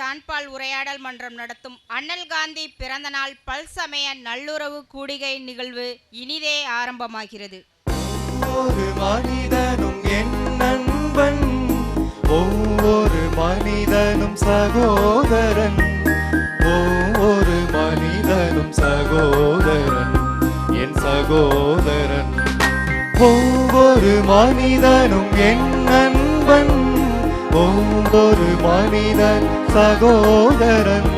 John Paul உரையாடல் மன்றம் நடத்தும் அண்ணல் காந்தி பிறந்தநாள் பல்சமய நல்லுறவு கூடிகை நிகழ்வு இனிதே ஆரம்பமாகிறது. ஒவ்வொரு மனிதனும் என் நண்பன், ஒவ்வொரு மனிதனும் சகோதரன், ஒவ்வொரு மனிதனும் சகோதரன், என் சகோதரன். ஒவ்வொரு மனிதனும் என் நண்பன், ஒவ்வொரு மனிதன் சகோதரன்,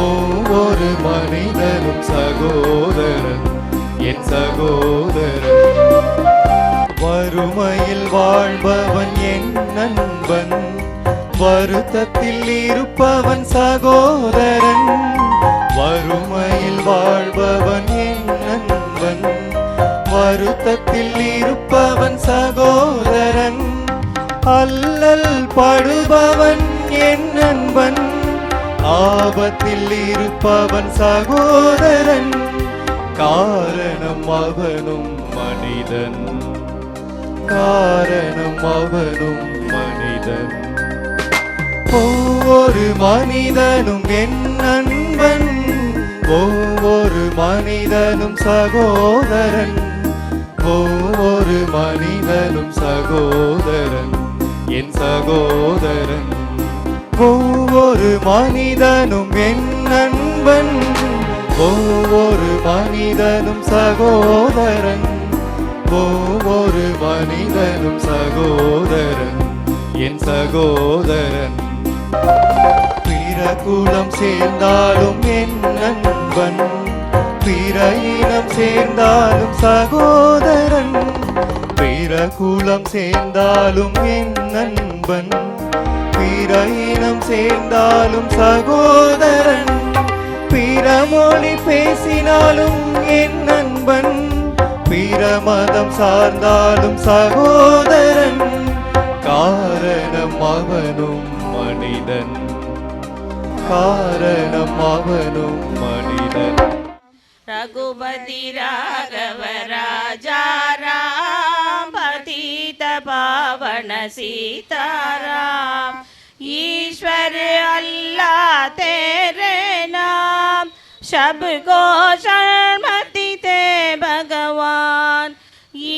ஒவ்வொரு மனிதனும் சகோதரன், என் சகோதரன். வறுமையில் வாழ்பவன் என் நண்பன், வருத்தத்தில் இருப்பவன் சகோதரன். வறுமையில் வாழ்பவன் என் நண்பன், வருத்தத்தில் இருப்பவன் சகோதரன். அல்லல் படுபவன் என் நண்பன், ஆபத்தில் இருப்பவன் சகோதரன். காரணம் அவனும் மனிதன், காரணம் அவனும் மனிதன். ஒவ்வொரு மனிதனும் என் நண்பன், ஒவ்வொரு மனிதனும் சகோதரன், ஒவ்வொரு மனிதனும் சகோதரன், என் சகோதரன். ஒவ்வொரு மனிதனும் என் நண்பன், ஒவ்வொரு மனிதனும் சகோதரன், ஒவ்வொரு மனிதனும் சகோதரன், என் சகோதரன். பிற குலம் சேர்ந்தாலும் என் நண்பன், பிற இனம் சேர்ந்தாலும் சகோதரன். பிற குலம் சேர்ந்தாலும் என் நண்பன், பிற இனம் சேர்ந்தாலும் சகோதரன். பிற மொழி பேசினாலும் என் நண்பன், பிற மதம் சார்ந்தாலும் சகோதரன். காரணம் அவனும் மனிதன், காரணம் அவனும் மனிதன். ரகுபதி ராகவ ராஜாராம், பதித பாவன சீதாராம். ईश्वर अल्लाह तेरे नाम, सबको शर्मती थे भगवान.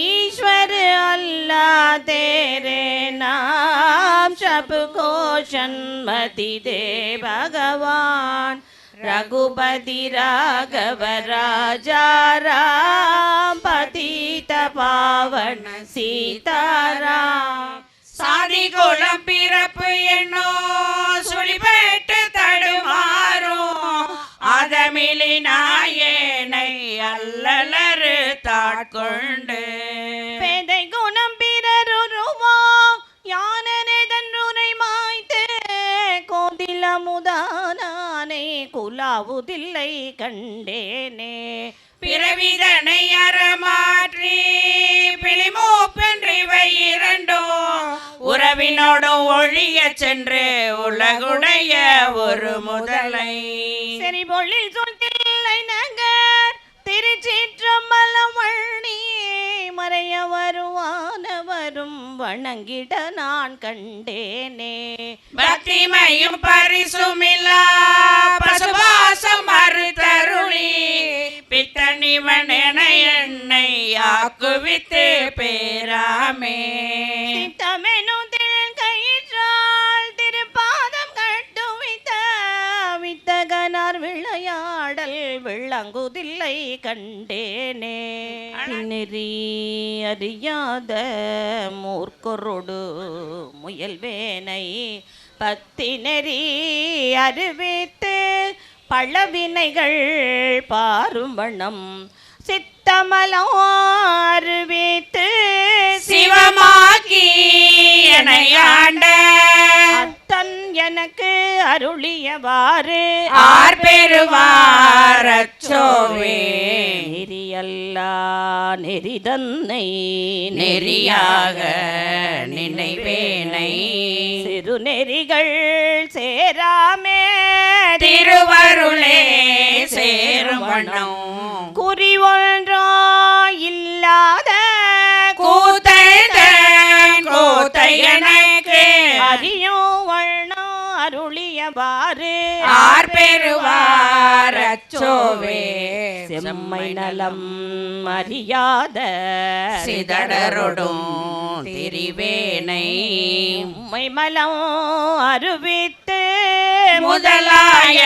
ईश्वर अल्लाह तेरे नाम, सबको शर्मती थे भगवान. रघुपति राघव राजाराम, पतित पावन सीताराम. சாதி குலம் பிறப்பு என்னோ சுழிபட்டு தடுமாறும், அதமிழி நாயனை அல்லலரு தாட்கொண்டு. பேதை குணம் பிறருருவோ யானனை மாய்த்து, கோதில முதானே குலாவுதில்லை கண்டேனே. பிறவிதனை அறமாற்றி பிளிமூப்பென்றிவை இரண்டோ, உறவினோடும் ஒழிய சென்று உலகுடைய ஒரு முதலை. சரி பொழில் சொல்லை நகர் திருச்சிற்றம்பலம் வள்ளி, மறைய வருவானவரும் வணங்கிட நான் கண்டேனே. பக்திமையும் பரிசுமில்லா பசுபாசம் மறுதருளி, பித்தனிவன் என என்னை ஆக்குவித்து பேராமே. சித்தமெனும் கயிற்றால் திருப்பாதம் கட்டுவித்த, வித்தகனார் விளையாடல் விளங்குதில்லை கண்டேனே. நெறி அறியாத மூர்க்கொருடு முயல்வேனை, பத்தி நெறி அறிவித்து பழவினைகள் பாரும் வண்ணம், சித்தமலம் அறிவித்து சிவமாக்கி எனையாண்ட அத்தன் எனக்கு அருளியவாறு ஆர் பெறுவாரச்சோவே. நெறியல்லா நெறிதன்னை நெறியாக நினைவேனை, சிறு நெறிகள் சேராமே திருவருளே சேரும் வண்ணம். குறி ஒன்றோ இல்லாத கூத்தை எனக்கு அறியும் வண்ணம் அருளியவாறு ஆர் பெறுவார் அச்சோவே செம்மை நலம் அறியாத சிதடரொடும் திரிவேனை உம்மை மலம் அருவித்து முதலாய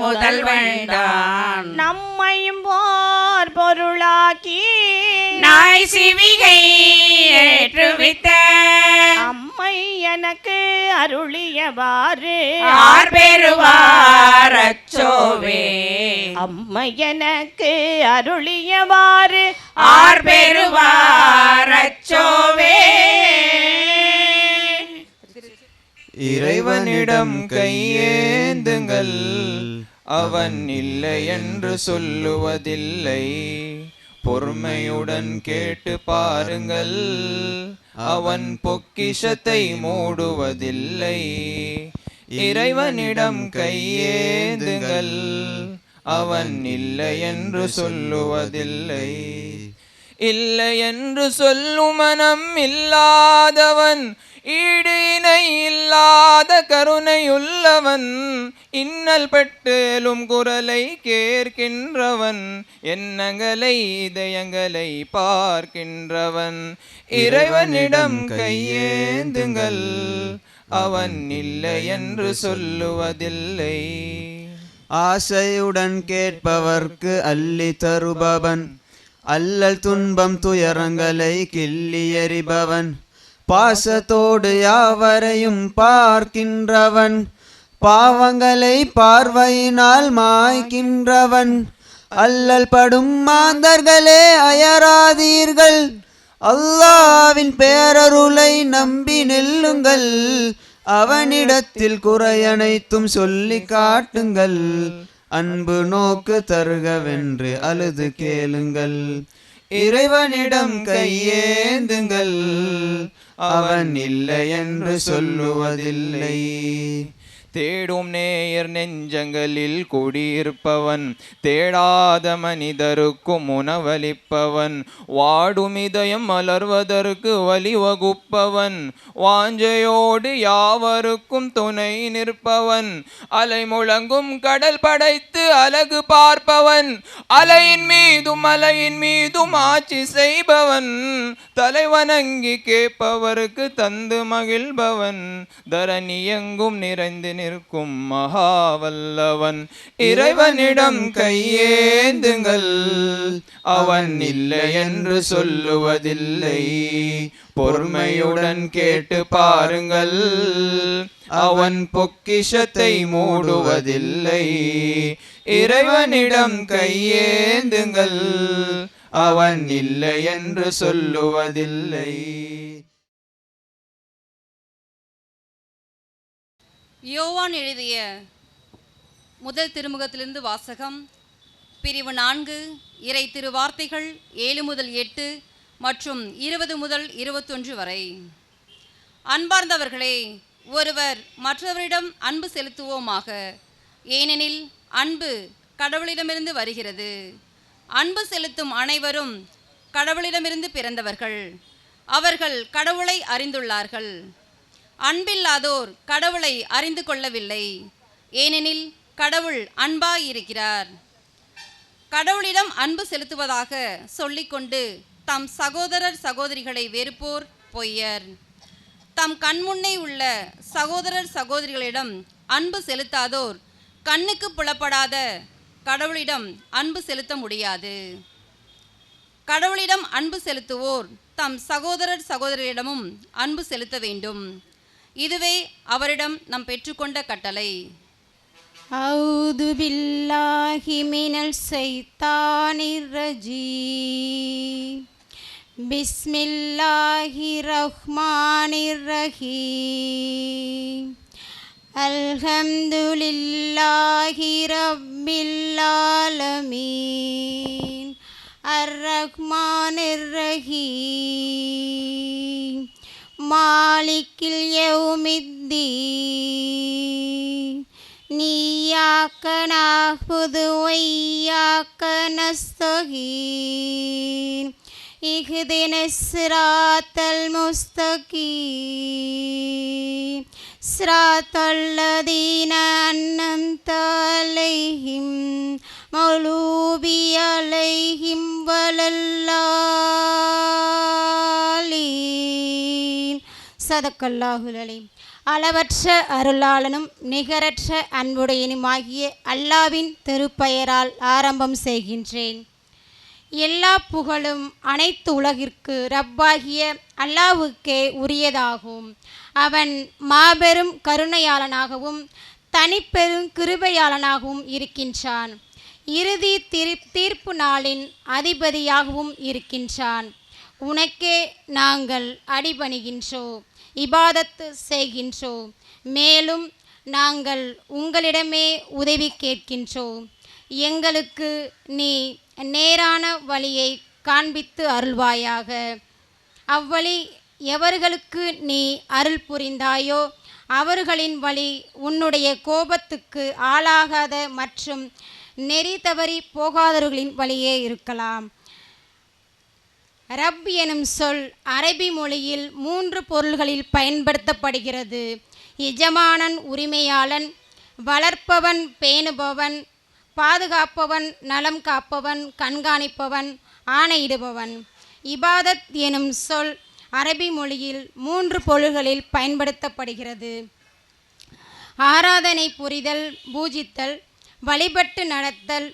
முதல்வன்தான் நம்மையும் போர் பொருளாக்கி நாய் சிவிகை ஏற்றுவித்த அம்மை எனக்கு அருளியவாறு ஆர் பெறுவார் அச்சோவே அம்மை எனக்கு அருளியவாறு ஆர் பெறுவார் அச்சோவே இறைவனிடம் கையேந்துங்கள், அவன் இல்லை என்று சொல்லுவதில்லை. பொறுமையுடன் கேட்டு பாருங்கள், அவன் பொக்கிஷத்தை மூடுவதில்லை. இறைவனிடம் கையேந்துங்கள், அவன் இல்லை என்று சொல்லுவதில்லை. இல்லை என்று சொல்லும் மனம் இல்லாதவன் ஈடு இணை இல்லாத கருணையுள்ளவன். இன்னல் பட்டேலும் குரலை கேட்கின்றவன், எண்ணங்களை இதயங்களை பார்க்கின்றவன். இறைவனிடம் கையேந்துங்கள், அவன் இல்லை என்று சொல்லுவதில்லை. ஆசையுடன் கேட்பவர்க்கு அள்ளி தருபவன், அல்லல் துன்பம் துயரங்களை கிள்ளி எறிபவன். பாசத்தோடு யாவரையும் பார்க்கின்றவன், பாவங்களை பார்வையினால் மாய்க்கின்றவன். அல்லல் படும் மாந்தர்களே அயராதீர்கள், அல்லாவின் பேரருளை நம்பி நெல்லுங்கள். அவனிடத்தில் குறையனைத்தும் சொல்லி காட்டுங்கள், அன்பு நோக்கு தருகவென்று அழுது கேளுங்கள். இறைவனிடம் கையேந்துங்கள், அவன் இல்லை என்று சொல்லுவதில்லை. தேடும் நேயர் நெஞ்சங்களில் குடியிருப்பவன், தேடாத மனிதருக்கும் உணவளிப்பவன். வாடும் இதயம் மலர்வதற்கு வழிவகுப்பவன், வாஞ்சையோடு யாவருக்கும் துணை நிற்பவன். அலை முழங்கும் கடல் படைத்து அழகு பார்ப்பவன், அலையின் மீதும் ஆட்சி செய்பவன். தலைவணங்கி கேட்பவருக்கு தந்து மகிழ்பவன், தரணி எங்கும் நிறைந்து நிற்கும் மகாவல்லவன். இறைவனிடம் கையேந்துங்கள், அவன் இல்லை என்று சொல்லுவதில்லை. பொறுமையுடன் கேட்டு பாருங்கள், அவன் பொக்கிஷத்தை மூடுவதில்லை. இறைவனிடம் கையேந்துங்கள், அவன் இல்லை என்று சொல்லுவதில்லை. யோவான் எழுதிய முதல் திருமுகத்திலிருந்து வாசகம். பிரிவு 4, இறை திருவார்த்தைகள் 7 முதல் 8 மற்றும் 20 முதல் 21 வரை. அன்பார்ந்தவர்களே, ஒருவர் மற்றவரிடம் அன்பு செலுத்துவோமாக, ஏனெனில் அன்பு கடவுளிடமிருந்து வருகிறது. அன்பு செலுத்தும் அனைவரும் கடவுளிடமிருந்து பிறந்தவர்கள், அவர்கள் கடவுளை அறிந்துள்ளார்கள். அன்பில்லாதோர் கடவுளை அறிந்து கொள்ளவில்லை, ஏனெனில் கடவுள் அன்பாயிருக்கிறார். கடவுளிடம் அன்பு செலுத்துவதாக சொல்லிக்கொண்டு தம் சகோதரர் சகோதரிகளை வெறுப்போர் பொய்யர். தம் கண்முன்னே உள்ள சகோதரர் சகோதரிகளிடம் அன்பு செலுத்தாதோர் கண்ணுக்கு புலப்படாத கடவுளிடம் அன்பு செலுத்த முடியாது. கடவுளிடம் அன்பு செலுத்துவோர் தம் சகோதரர் சகோதரியிடமும் அன்பு செலுத்த வேண்டும். இதுவே அவரிடம் நாம் பெற்றுக்கொண்ட கட்டளை. அவுது பில்லாஹி மினல் ஷைத்தானிர் ரஜீம். பிஸ்மில்லாஹிர் ரஹ்மானிர் ரஹீம். அல்ஹம்துலில்லாஹி ரப்பில் ஆலமீன். அர்-ரஹ்மானிர் ரஹீம். மாலிக்கில் யௌமித்தீன். இய்யாக நஅ்புது வ இய்யாக நஸ்தகீன். இஹ்தினஸ் ஸிராத்தல் முஸ்தகீம். صراط الذين أنعمت عليهم مغضوب عليهم ولا الضالين صدق الله العليم. அளவற்ற அருளாளனும் நிகரற்ற அன்புடையனுமாகிய அல்லாவின் திருப்பெயரால் ஆரம்பம் செய்கின்றேன். எல்லா புகழும் அனைத்து உலகிற்கு ரப்பாகிய அல்லாஹ்வுக்கே உரியதாகும். அவன் மாபெரும் கருணையாளனாகவும் தனிப்பெரும் கிருபையாளனாகவும் இருக்கின்றான். இறுதி தீர்ப்பு நாளின் அதிபதியாகவும் இருக்கின்றான். உனக்கே நாங்கள் அடிபணிகின்றோம், இபாதத்து செய்கின்றோம். மேலும் நாங்கள் உங்களிடமே உதவி கேட்கின்றோம். எங்களுக்கு நீ நேரான வழியை காண்பித்து அருள்வாயாக. அவ்வழி எவர்களுக்கு நீ அருள் புரிந்தாயோ அவர்களின் வழி உன்னுடைய கோபத்துக்கு ஆளாகாத மற்றும் நெறி தவறி போகாதவர்களின் வழியே இருக்கலாம். ரப் எனும் சொல் அரபி மொழியில் 3 பொருள்களில் பயன்படுத்தப்படுகிறது. எஜமானன், உரிமையாளன்; வளர்ப்பவன், பேணுபவன்; பாதுகாப்பவன், நலம் காப்பவன், கண்காணிப்பவன், ஆணையிடுபவன். இபாதத் எனும் சொல் அரபி மொழியில் 3 பொருள்களில் பயன்படுத்தப்படுகிறது. ஆராதனை புரிதல், பூஜித்தல், வழிபட்டு நடத்தல்,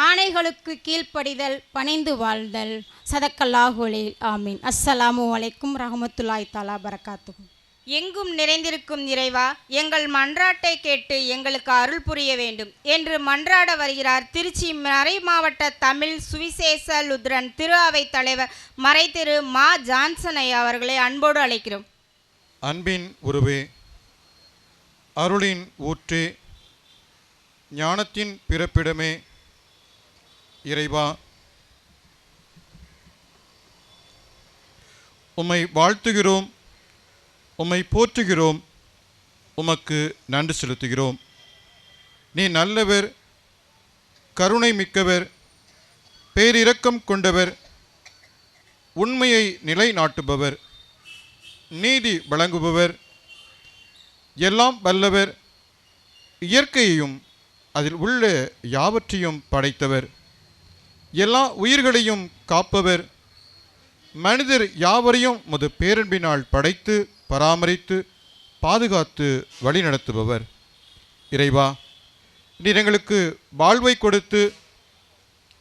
ஆணைகளுக்கு கீழ்ப்படிதல், பணிந்து வாழ்தல். சதக்கல்லாஹுல் ஆமீன். அஸ்ஸலாமு அலைக்கும் ரஹமத்துல்லாஹி தஆலா பரகாத்துஹு. எங்கும் நிறைந்திருக்கும் இறைவா, எங்கள் மன்றாட்டை கேட்டு எங்களுக்கு அருள் புரிய வேண்டும் என்று மன்றாட வருகிறார் திருச்சி மறை மாவட்ட தமிழ் சுவிசேஷ லுத்ரன் திரு அவை தலைவர் மறை திரு மா ஜான்சன் ஐயா அவர்களை அன்போடு அழைக்கிறோம். அன்பின் உருவே, அருளின் ஊற்றே, ஞானத்தின் பிறப்பிடமே இறைவா, உம்மை வாழ்த்துகிறோம், உம்மை போற்றுகிறோம், உமக்கு நன்றி செலுத்துகிறோம். நீ நல்லவர், கருணை மிக்கவர், பேரிரக்கம் கொண்டவர், உண்மையை நிலைநாட்டுபவர், நீதி வழங்குபவர், எல்லாம் வல்லவர், இயற்கையையும் அதில் உள்ள யாவற்றையும் படைத்தவர், எல்லா உயிர்களையும் காப்பவர், மனிதர் யாவரையும் உமது பேரன்பினால் படைத்து பராமரித்து பாதுகாத்து வழிநடத்துபவர். இறைவா, நீர் எங்களுக்கு வாழ்வை கொடுத்து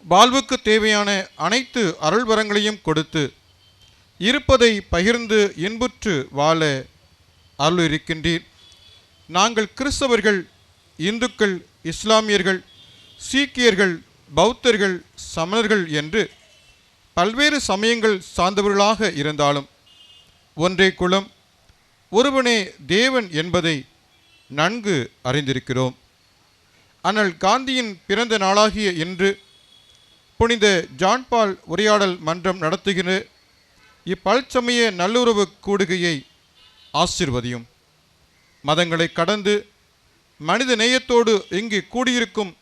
வாழ்வுக்கு தேவையான அனைத்து அருள்வரங்களையும் கொடுத்து இருப்பதை பகிர்ந்து இன்புற்று வாழ அருள் இருக்கின்றீர். நாங்கள் கிறிஸ்தவர்கள், இந்துக்கள், இஸ்லாமியர்கள், சீக்கியர்கள், பௌத்தர்கள், சமணர்கள் என்று பல்வேறு சமயங்கள் சார்ந்தவர்களாக இருந்தாலும் ஒன்றே குலம், ஒருவனே தேவன் என்பதை நன்கு அறிந்திருக்கிறோம். அண்ணல் காந்தியின் பிறந்த நாளாகிய இன்று புனித ஜான் பால் உரையாடல் மன்றம் நடத்துகிற இப்பல்சமய நல்லுறவு கூடுகையை ஆசீர்வதியும். மதங்களை கடந்து மனித நேயத்தோடு இங்கு கூடியிருக்கும்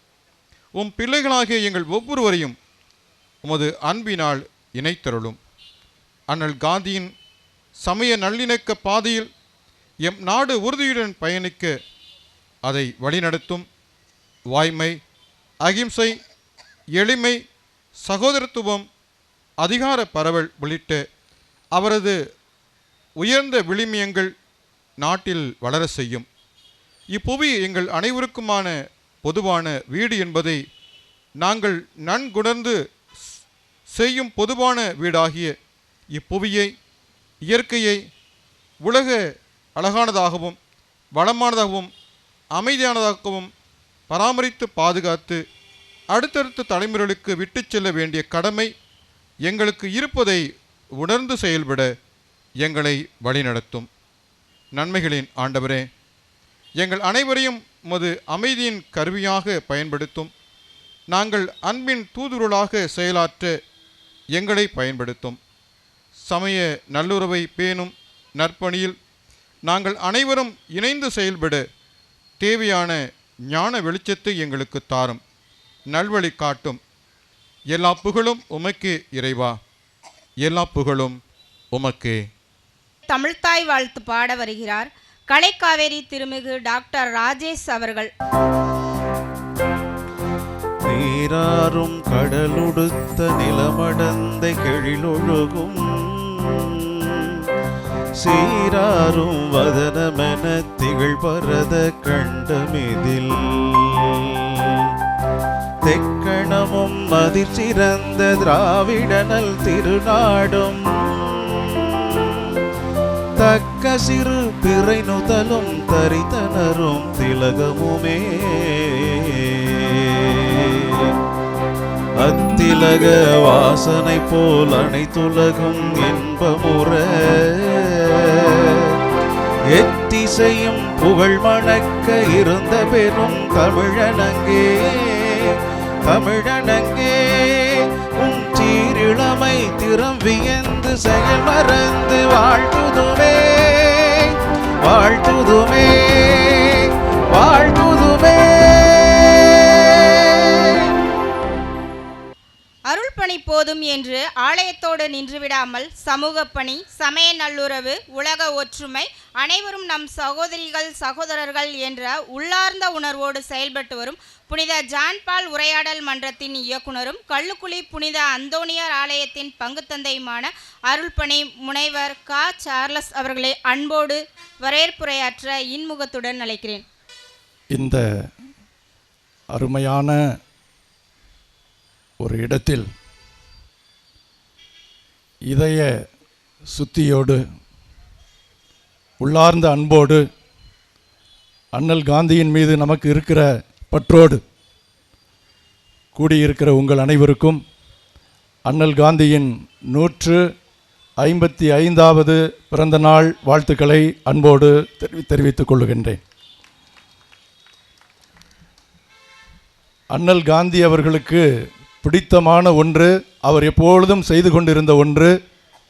உம் பிள்ளைகளாகிய எங்கள் ஒவ்வொருவரையும் உமது அன்பினால் இணைத்தருளும். அண்ணல் காந்தியின் சமய நல்லிணக்க பாதையில் எம் நாடு உறுதியுடன் பயணிக்க அதை வழிநடத்தும். வாய்மை, அகிம்சை, எளிமை, சகோதரத்துவம், அதிகார பரவல் உள்ளிட்ட அவரது உயர்ந்த விழுமியங்கள் நாட்டில் வளர செய்யும். இப்புவி எங்கள் அனைவருக்குமான பொதுவான வீடு என்பதை நாங்கள் நன்குணர்ந்து செய்யும் பொதுவான வீடாகிய இப்புவியை, இயற்கையை உலக அழகானதாகவும் வளமானதாகவும் அமைதியானதாகவும் பராமரித்து பாதுகாத்து அடுத்தடுத்த தலைமுறைகளுக்கு விட்டு செல்ல வேண்டிய கடமை எங்களுக்கு இருப்பதை உணர்ந்து செயல்பட எங்களை வழிநடத்தும். நன்மைகளின் ஆண்டவரே, எங்கள் அனைவரையும் உமது அமைதியின் கருவியாக பயன்படுத்தும். நாங்கள் அன்பின் தூதுருளாக செயலாற்ற எங்களை பயன்படுத்தும். சமய நல்லுறவை பேணும் நற்பணியில் நாங்கள் அனைவரும் இணைந்து செயல்பட தேவையான ஞான வெளிச்சத்தை எங்களுக்கு தாரும், நல்வழி காட்டும். எல்லா புகழும் உமக்கே இறைவா, எல்லா புகழும் உமக்கே. தமிழ்த்தாய் வாழ்த்து பாட வருகிறார் கலைக்காவேரி திருமிகு டாக்டர் ராஜேஷ் அவர்கள். நீராறும் கடலுடுத்த நிலமடந்த கெழிலொழுகும் சீராறும் வதனமென திகழ்பரத கண்டமிதில் தெக்கணமும் மதிர்ச்சிறந்த திராவிடனல் திருநாடும் தக்க சிறு பிறை நுதலும் தரித்தனரும் திலகமுமே அத்திலக வாசனை போல் அனைத்துலகும் இன்பமுற எத்திசையும் புகழ் மணக்க இருந்த பெரும் தமிழனங்கே தமிழனங்கே உன் சீரிழமை திறம் வியந்து செயல் மறந்து வாழ்த்துதுமே வாழ்த்துதுமே வாழ்த்துதுமே. அருள்பணி போதும் என்று ஆலயத்தோடு நின்றுவிடாமல் சமூக பணி, சமய நல்லுறவு, உலக ஒற்றுமை, அனைவரும் நம் சகோதரிகள் சகோதரர்கள் என்ற உள்ளார்ந்த உணர்வோடு செயல்பட்டு வரும் புனித ஜான்பால் உரையாடல் மன்றத்தின் இயக்குனரும் கள்ளுக்குழி புனித அந்தோணியார் ஆலயத்தின் பங்குத்தந்தையுமான அருள்பணி முனைவர் கா. சார்லஸ் அவர்களை அன்போடு வரவேற்புரையாற்ற இன்முகத்துடன் அழைக்கிறேன். இந்த அருமையான ஒரு இடத்தில் இதய சுத்தியோடு உள்ளார்ந்த அன்போடு அண்ணல் காந்தியின் மீது நமக்கு இருக்கிற பற்றோடு கூடியிருக்கிற உங்கள் அனைவருக்கும் அண்ணல் காந்தியின் 155வது பிறந்த நாள் வாழ்த்துக்களை அன்போடு தெரிவித்துக் கொள்ளுகின்றேன். அண்ணல் காந்தி அவர்களுக்கு பிடித்தமான ஒன்று, அவர் எப்பொழுதும் செய்து கொண்டிருந்த ஒன்று,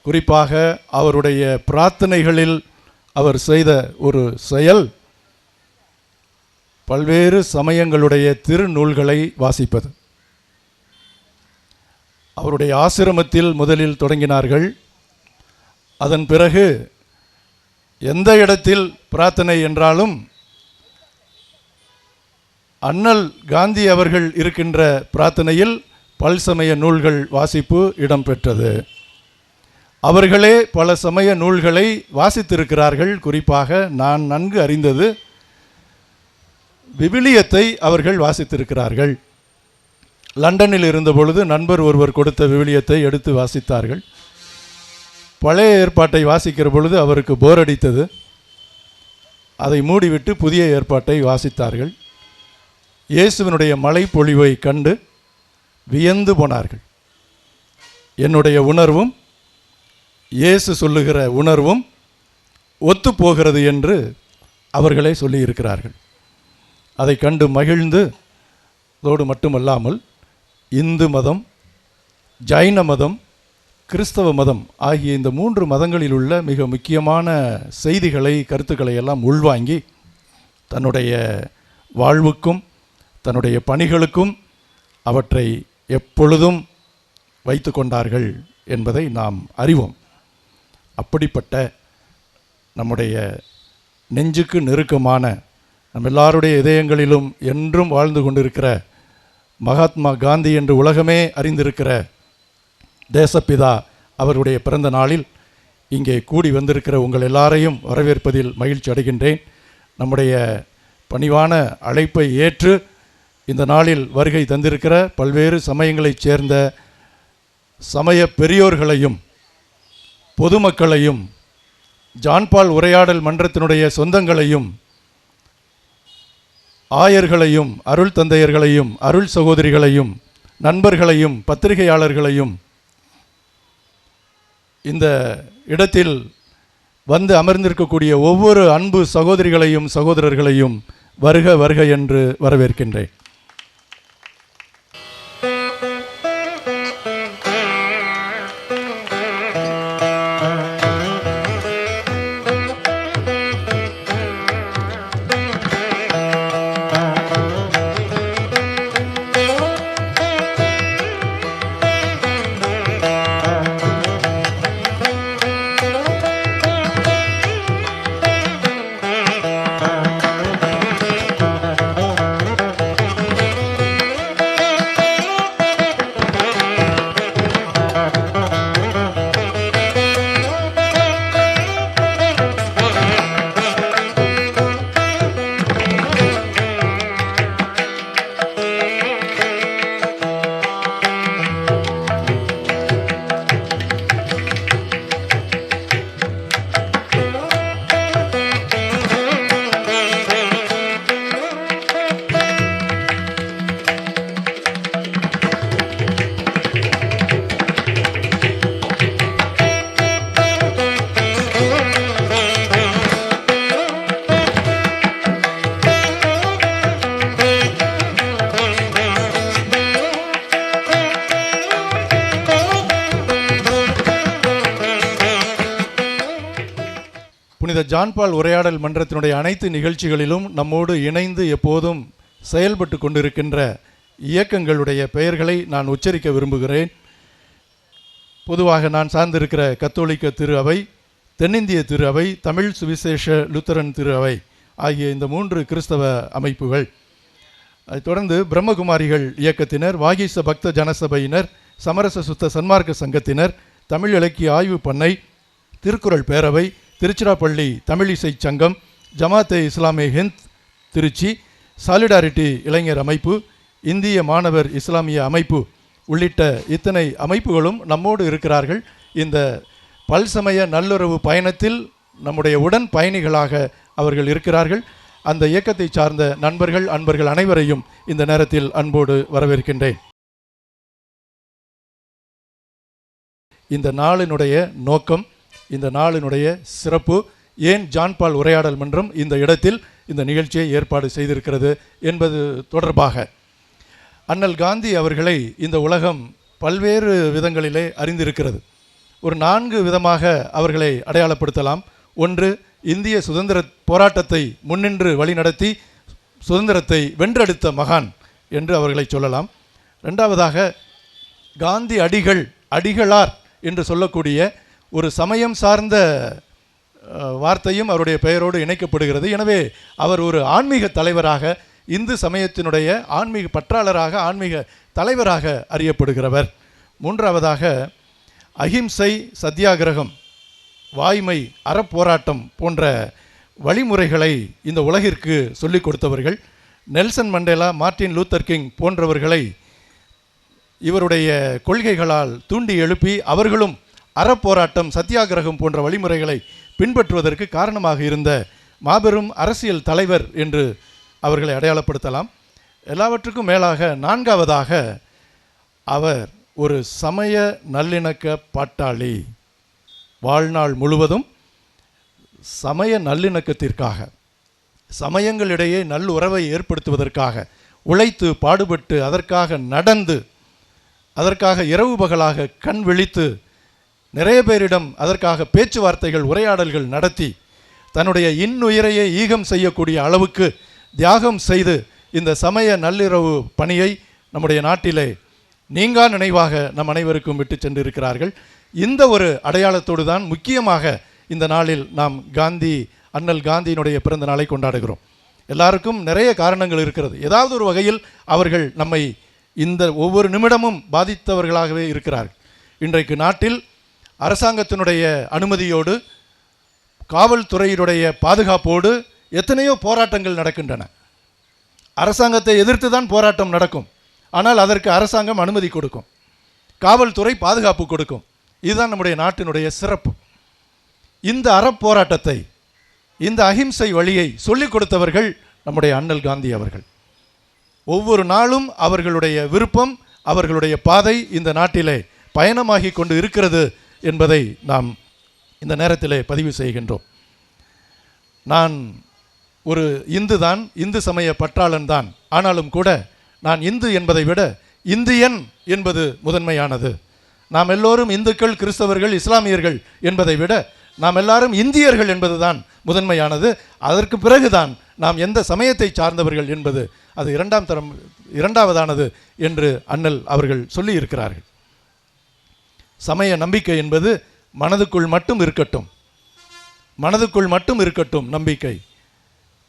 குறிப்பாக அவருடைய பிரார்த்தனைகளில் அவர் செய்த ஒரு செயல் பல்வேறு சமயங்களுடைய திருநூல்களை வாசிப்பது. அவருடைய ஆசிரமத்தில் முதலில் தொடங்கினார்கள். அதன் பிறகு எந்த இடத்தில் பிரார்த்தனை என்றாலும் அண்ணல் காந்தி அவர்கள் இருக்கின்ற பிரார்த்தனையில் பல்சமய நூல்கள் வாசிப்பு இடம்பெற்றது. அவர்களே பல சமய நூல்களை வாசித்திருக்கிறார்கள். குறிப்பாக நான் நன்கு அறிந்தது விவிலியத்தை அவர்கள் வாசித்திருக்கிறார்கள். லண்டனில் இருந்தபொழுது நண்பர் ஒருவர் கொடுத்த விவிலியத்தை எடுத்து வாசித்தார்கள். பழைய ஏற்பாட்டை வாசிக்கிற பொழுது அவருக்கு போர் அடித்தது. அதை மூடிவிட்டு புதிய ஏற்பாட்டை வாசித்தார்கள். இயேசுவினுடைய மலை பொழிவை கண்டு வியந்து போனார்கள். என்னுடைய உணர்வும் இயேசு சொல்லுகிற உணர்வும் ஒத்துப்போகிறது என்று அவர்களே சொல்லியிருக்கிறார்கள். அதை கண்டு மகிழ்ந்து, அதோடு மட்டுமல்லாமல் இந்து மதம், ஜைன மதம், கிறிஸ்தவ மதம் ஆகிய இந்த 3 மதங்களில் உள்ள மிக முக்கியமான செய்திகளை, கருத்துக்களை எல்லாம் உள்வாங்கி தன்னுடைய வாழ்வுக்கும் தன்னுடைய பணிகளுக்கும் அவற்றை எப்பொழுதும் வைத்து கொண்டார்கள் என்பதை நாம் அறிவோம். அப்படிப்பட்ட நம்முடைய நெஞ்சுக்கு நெருக்கமான, நம் எல்லாருடைய இதயங்களிலும் என்றும் வாழ்ந்து கொண்டிருக்கிற மகாத்மா காந்தி என்று உலகமே அறிந்திருக்கிற தேசப்பிதா அவருடைய பிறந்த நாளில் இங்கே கூடி வந்திருக்கிற உங்கள் எல்லாரையும் வரவேற்பதில் மகிழ்ச்சி அடைகின்றேன். நம்முடைய பணிவான அழைப்பை ஏற்று இந்த நாளில் வருகை தந்திருக்கிற பல்வேறு சமயங்களைச் சேர்ந்த சமய பெரியோர்களையும் பொதுமக்களையும் ஜான்பால் உரையாடல் மன்றத்தினுடைய சொந்தங்களையும் ஆயர்களையும் அருள் தந்தையர்களையும் அருள் சகோதரிகளையும் நண்பர்களையும் பத்திரிகையாளர்களையும் இந்த இடத்தில் வந்து அமர்ந்திருக்கக்கூடிய ஒவ்வொரு அன்பு சகோதரிகளையும் சகோதரர்களையும் வருக வருக என்று வரவேற்கின்றேன். புனித ஜான் பால் உரையாடல் மன்றத்தினுடைய அனைத்து நிகழ்ச்சிகளிலும் நம்மோடு இணைந்து எப்போதும் செயல்பட்டு கொண்டிருக்கின்ற இயக்கங்களுடைய பெயர்களை நான் உச்சரிக்க விரும்புகிறேன். பொதுவாக நான் சார்ந்திருக்கிற கத்தோலிக்க திரு அவை, தென்னிந்திய திரு அவை, தமிழ் சுவிசேஷ லுத்தரன் திரு அவை ஆகிய இந்த 3 கிறிஸ்தவ அமைப்புகள். அதைத் தொடர்ந்து பிரம்மகுமாரிகள் இயக்கத்தினர், வாகீச பக்த ஜனசபையினர், சமரச சுத்த சன்மார்க்க சங்கத்தினர், தமிழ் இலக்கிய ஆய்வு பண்ணை, திருக்குறள் பேரவை, திருச்சிராப்பள்ளி தமிழிசை சங்கம், ஜமாத்தே இஸ்லாமே ஹிந்த் திருச்சி, சாலிடாரிட்டி இளைஞர் அமைப்பு, இந்திய மாணவர் இஸ்லாமிய அமைப்பு உள்ளிட்ட இத்தனை அமைப்புகளும் நம்மோடு இருக்கிறார்கள். இந்த பல்சமய நல்லுறவு பயணத்தில் நம்முடைய உடன் பயணிகளாக அவர்கள் இருக்கிறார்கள். அந்த இயக்கத்தை சார்ந்த அன்பர்கள் அனைவரையும் இந்த நேரத்தில் அன்போடு வரவேற்கின்றேன். இந்த நாளினுடைய நோக்கம், இந்த நாளினுடைய சிறப்பு, ஏன் ஜான் பால் உரையாடல் மன்றம் இந்த இடத்தில் இந்த நிகழ்ச்சியை ஏற்பாடு செய்திருக்கிறது என்பது தொடர்பாக அண்ணல் காந்தி அவர்களை இந்த உலகம் பல்வேறு விதங்களிலே அறிந்திருக்கிறது. ஒரு 4 விதமாக அவர்களை அடையாளப்படுத்தலாம். ஒன்று, இந்திய சுதந்திர போராட்டத்தை முன்னின்று வழிநடத்தி சுதந்திரத்தை வென்றெடுத்த மகான் என்று அவர்களை சொல்லலாம். ரெண்டாவதாக, காந்தி அடிகளார் என்று சொல்லக்கூடிய ஒரு சமயம் சார்ந்த வார்த்தையும் அவருடைய பெயரோடு இணைக்கப்படுகிறது. எனவே அவர் ஒரு ஆன்மீக தலைவராக, இந்து சமயத்தினுடைய ஆன்மீக பற்றாளராக, ஆன்மீக தலைவராக அறியப்படுகிறவர். மூன்றாவதாக, அஹிம்சை, சத்தியாகிரகம், வாய்மை, அறப்போராட்டம் போன்ற வழிமுறைகளை இந்த உலகிற்கு சொல்லிக் கொடுத்தவர்கள். Nelson Mandela, Martin Luther King போன்றவர்களை இவருடைய கொள்கைகளால் தூண்டி எழுப்பி அவர்களும் அறப்போராட்டம், சத்தியாகிரகம் போன்ற வழிமுறைகளை பின்பற்றுவதற்கு காரணமாக இருந்த மாபெரும் அரசியல் தலைவர் என்று அவர்களை அடையாளப்படுத்தலாம். எல்லாவற்றுக்கும் மேலாக, 4ஆவதாக, அவர் ஒரு சமய நல்லிணக்க பாட்டாளி. வாழ்நாள் முழுவதும் சமய நல்லிணக்கத்திற்காக, சமயங்களிடையே நல்லுறவை ஏற்படுத்துவதற்காக உழைத்து பாடுபட்டு, அதற்காக நடந்து, அதற்காக இரவு பகலாக கண் விழித்து, நிறைய பேரிடம் அதற்காக பேச்சுவார்த்தைகள், உரையாடல்கள் நடத்தி, தன்னுடைய இன்னுயிரையே ஈகம் செய்யக்கூடிய அளவுக்கு தியாகம் செய்து இந்த சமய நல்லுறவு பணியை நம்முடைய நாட்டிலே நீங்கா நினைவாக நம் அனைவருக்கும் விட்டு சென்றிருக்கிறார்கள். இந்த ஒரு அடையாளத்தோடு தான் முக்கியமாக இந்த நாளில் நாம் அண்ணல் காந்தியினுடைய பிறந்த நாளை கொண்டாடுகிறோம். எல்லாருக்கும் நிறைய காரணங்கள் இருக்கிறது. ஏதாவது ஒரு வகையில் அவர்கள் நம்மை இந்த ஒவ்வொரு நிமிடமும் பாதித்தவர்களாகவே இருக்கிறார்கள். இன்றைக்கு நாட்டில் அரசாங்கத்தினுடைய அனுமதியோடு, காவல்துறையினுடைய பாதுகாப்போடு எத்தனையோ போராட்டங்கள் நடக்கின்றன. அரசாங்கத்தை எதிர்த்து தான் போராட்டம் நடக்கும். ஆனால் அதற்கு அரசாங்கம் அனுமதி கொடுக்கும், காவல்துறை பாதுகாப்பு கொடுக்கும். இதுதான் நம்முடைய நாட்டினுடைய சிறப்பு. இந்த அறப்போராட்டத்தை, இந்த அஹிம்சை வழியை சொல்லிக் கொடுத்தவர்கள் நம்முடைய அண்ணல் காந்தி அவர்கள். ஒவ்வொரு நாளும் அவர்களுடைய விருப்பம், அவர்களுடைய பாதை இந்த நாட்டிலே பயணமாகி கொண்டு இருக்கிறது என்பதை நாம் இந்த நேரத்திலே பதிவு செய்கின்றோம். நான் ஒரு இந்து சமய பற்றாளன் தான். ஆனாலும் கூட நான் இந்து என்பதை விட இந்தியன் என்பது முதன்மையானது. நாம் எல்லோரும் இந்துக்கள், கிறிஸ்தவர்கள், இஸ்லாமியர்கள் என்பதை விட நாம் எல்லாரும் இந்தியர்கள் என்பதுதான் முதன்மையானது. அதற்கு பிறகுதான் நாம் எந்த சமயத்தை சார்ந்தவர்கள் என்பது அது இரண்டாவதானது என்று அண்ணல் அவர்கள் சொல்லி இருக்கிறார்கள். சமய நம்பிக்கை என்பது மனதுக்குள் மட்டும் இருக்கட்டும், மனதுக்குள் மட்டும் இருக்கட்டும் நம்பிக்கை.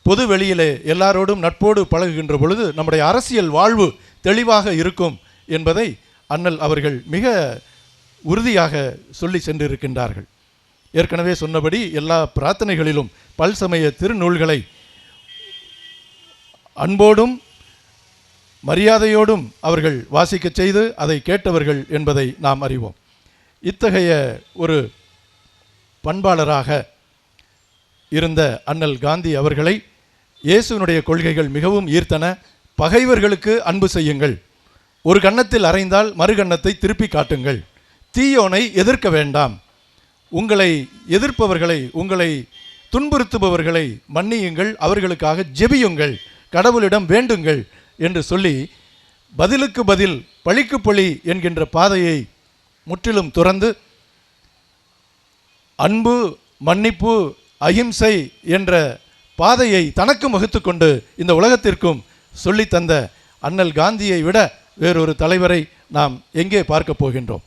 பொது வெளியிலே எல்லாரோடும் நட்போடு பழகுகின்ற பொழுது நம்முடைய அரசியல் வாழ்வு தெளிவாக இருக்கும் என்பதை அண்ணல் அவர்கள் மிக உறுதியாக சொல்லி சென்றிருக்கின்றார்கள். ஏற்கனவே சொன்னபடி எல்லா பிரார்த்தனைகளிலும் பல்சமய திருநூல்களை அன்போடும் மரியாதையோடும் அவர்கள் வாசிக்கச் செய்து அதை கேட்டவர்கள் என்பதை நாம் அறிவோம். இத்தகைய ஒரு பண்பாளராக இருந்த அண்ணல் காந்தி அவர்களை இயேசுவினுடைய கொள்கைகள் மிகவும் ஈர்த்தன. பகைவர்களுக்கு அன்பு செய்யுங்கள், ஒரு கன்னத்தில் அறைந்தால் மறு கன்னத்தை திருப்பி காட்டுங்கள், தீயோனை எதிர்க்க வேண்டாம், உங்களை எதிர்ப்பவர்களை, உங்களை துன்புறுத்துபவர்களை மன்னியுங்கள், அவர்களுக்காக ஜெபியுங்கள், கடவுளிடம் வேண்டுங்கள் என்று சொல்லி பதிலுக்கு பதில் பழிக்கு பழி என்கின்ற பாதையை முற்றிலும் துறந்து அன்பு, மன்னிப்பு அஹிம்சை என்ற பாதையை தனக்கும் வகுத்து கொண்டு இந்த உலகத்திற்கும் சொல்லி தந்த அண்ணல் காந்தியை விட வேறொரு தலைவரை நாம் எங்கே பார்க்க போகின்றோம்?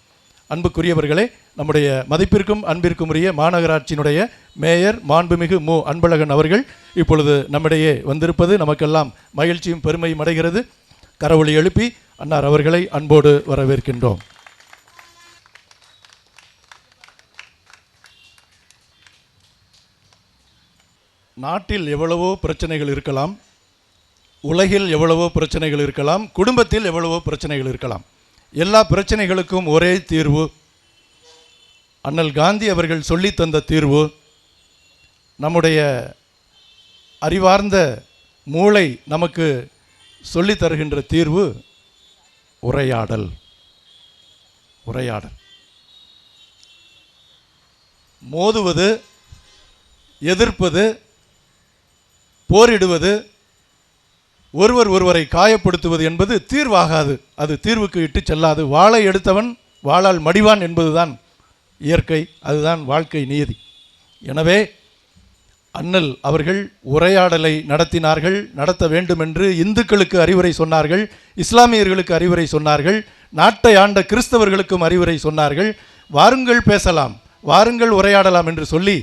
அன்புக்குரியவர்களே, நம்முடைய மதிப்பிற்கும் அன்பிற்கும் உரிய மாநகராட்சியினுடைய மேயர் மாண்புமிகு மு அன்பழகன் அவர்கள் இப்பொழுது நம்மிடையே வந்திருப்பது நமக்கெல்லாம் மகிழ்ச்சியும் பெருமையும் அடைகிறது. கரவொலி எழுப்பி அன்னார் அவர்களை அன்போடு வரவேற்கின்றோம். நாட்டில் எவ்வளவோ பிரச்சனைகள் இருக்கலாம், உலகில் எவ்வளவோ பிரச்சனைகள் இருக்கலாம், குடும்பத்தில் எவ்வளவோ பிரச்சனைகள் இருக்கலாம். எல்லா பிரச்சனைகளுக்கும் ஒரே தீர்வு, அண்ணல் காந்தி அவர்கள் சொல்லி தந்த தீர்வு, நம்முடைய அறிவார்ந்த மூளை நமக்கு சொல்லி தருகின்ற தீர்வு உரையாடல். உரையாடல். மோதுவது, எதிர்ப்பது, போரிடுவது, ஒருவரை காயப்படுத்துவது என்பது தீர்வாகாது. அது தீர்வுக்கு இட்டு செல்லாது. வாளை எடுத்தவன் வாளால் மடிவான் என்பதுதான் இயற்கை, அதுதான் வாழ்க்கை நியதி. எனவே அண்ணல் அவர்கள் உரையாடலை நடத்தினார்கள், நடத்த வேண்டும் என்று இந்துக்களுக்கு அறிவுரை சொன்னார்கள், இஸ்லாமியர்களுக்கு அறிவுரை சொன்னார்கள், நாட்டை ஆண்ட கிறிஸ்தவர்களுக்கும் அறிவுரை சொன்னார்கள். வாருங்கள் பேசலாம், வாருங்கள் உரையாடலாம் என்று சொல்லி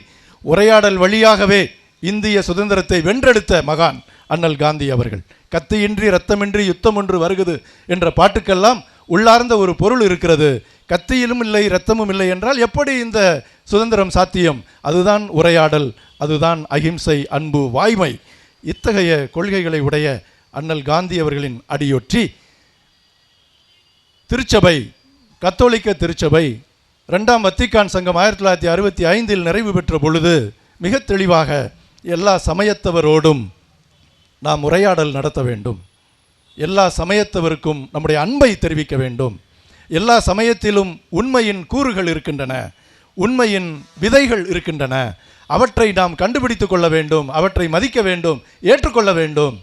உரையாடல் வழியாகவே இந்திய சுதந்திரத்தை வென்றெடுத்த மகான் அண்ணல் காந்தி அவர்கள். கத்தியின்றி இரத்தமின்றி யுத்தம் ஒன்று வருகிறது என்ற பாட்டுக்கெல்லாம் உள்ளார்ந்த ஒரு பொருள் இருக்கிறது. கத்தியிலும் இல்லை இரத்தமும் இல்லை என்றால் எப்படி இந்த சுதந்திரம் சாத்தியம்? அதுதான் உரையாடல், அதுதான் அகிம்சை, அன்பு, வாய்மை. இத்தகைய கொள்கைகளை உடைய அண்ணல் காந்தி அவர்களின் அடியொற்றி திருச்சபை, கத்தோலிக்க திருச்சபை 2ஆம் வத்திக்கான் சங்கம் 1965 நிறைவு பெற்ற பொழுது மிக தெளிவாக எல்லா சமயத்தவரோடும் நாம் உரையாடல் நடத்த வேண்டும், எல்லா சமயத்தவருக்கும் நம்முடைய அன்பை தெரிவிக்க வேண்டும். எல்லா சமயத்திலும் உண்மையின் கூறுகள் இருக்கின்றன, உண்மையின் விதைகள் இருக்கின்றன. அவற்றை நாம் கண்டுபிடித்து கொள்ள வேண்டும், அவற்றை மதிக்க வேண்டும், ஏற்றுக்கொள்ள வேண்டும்.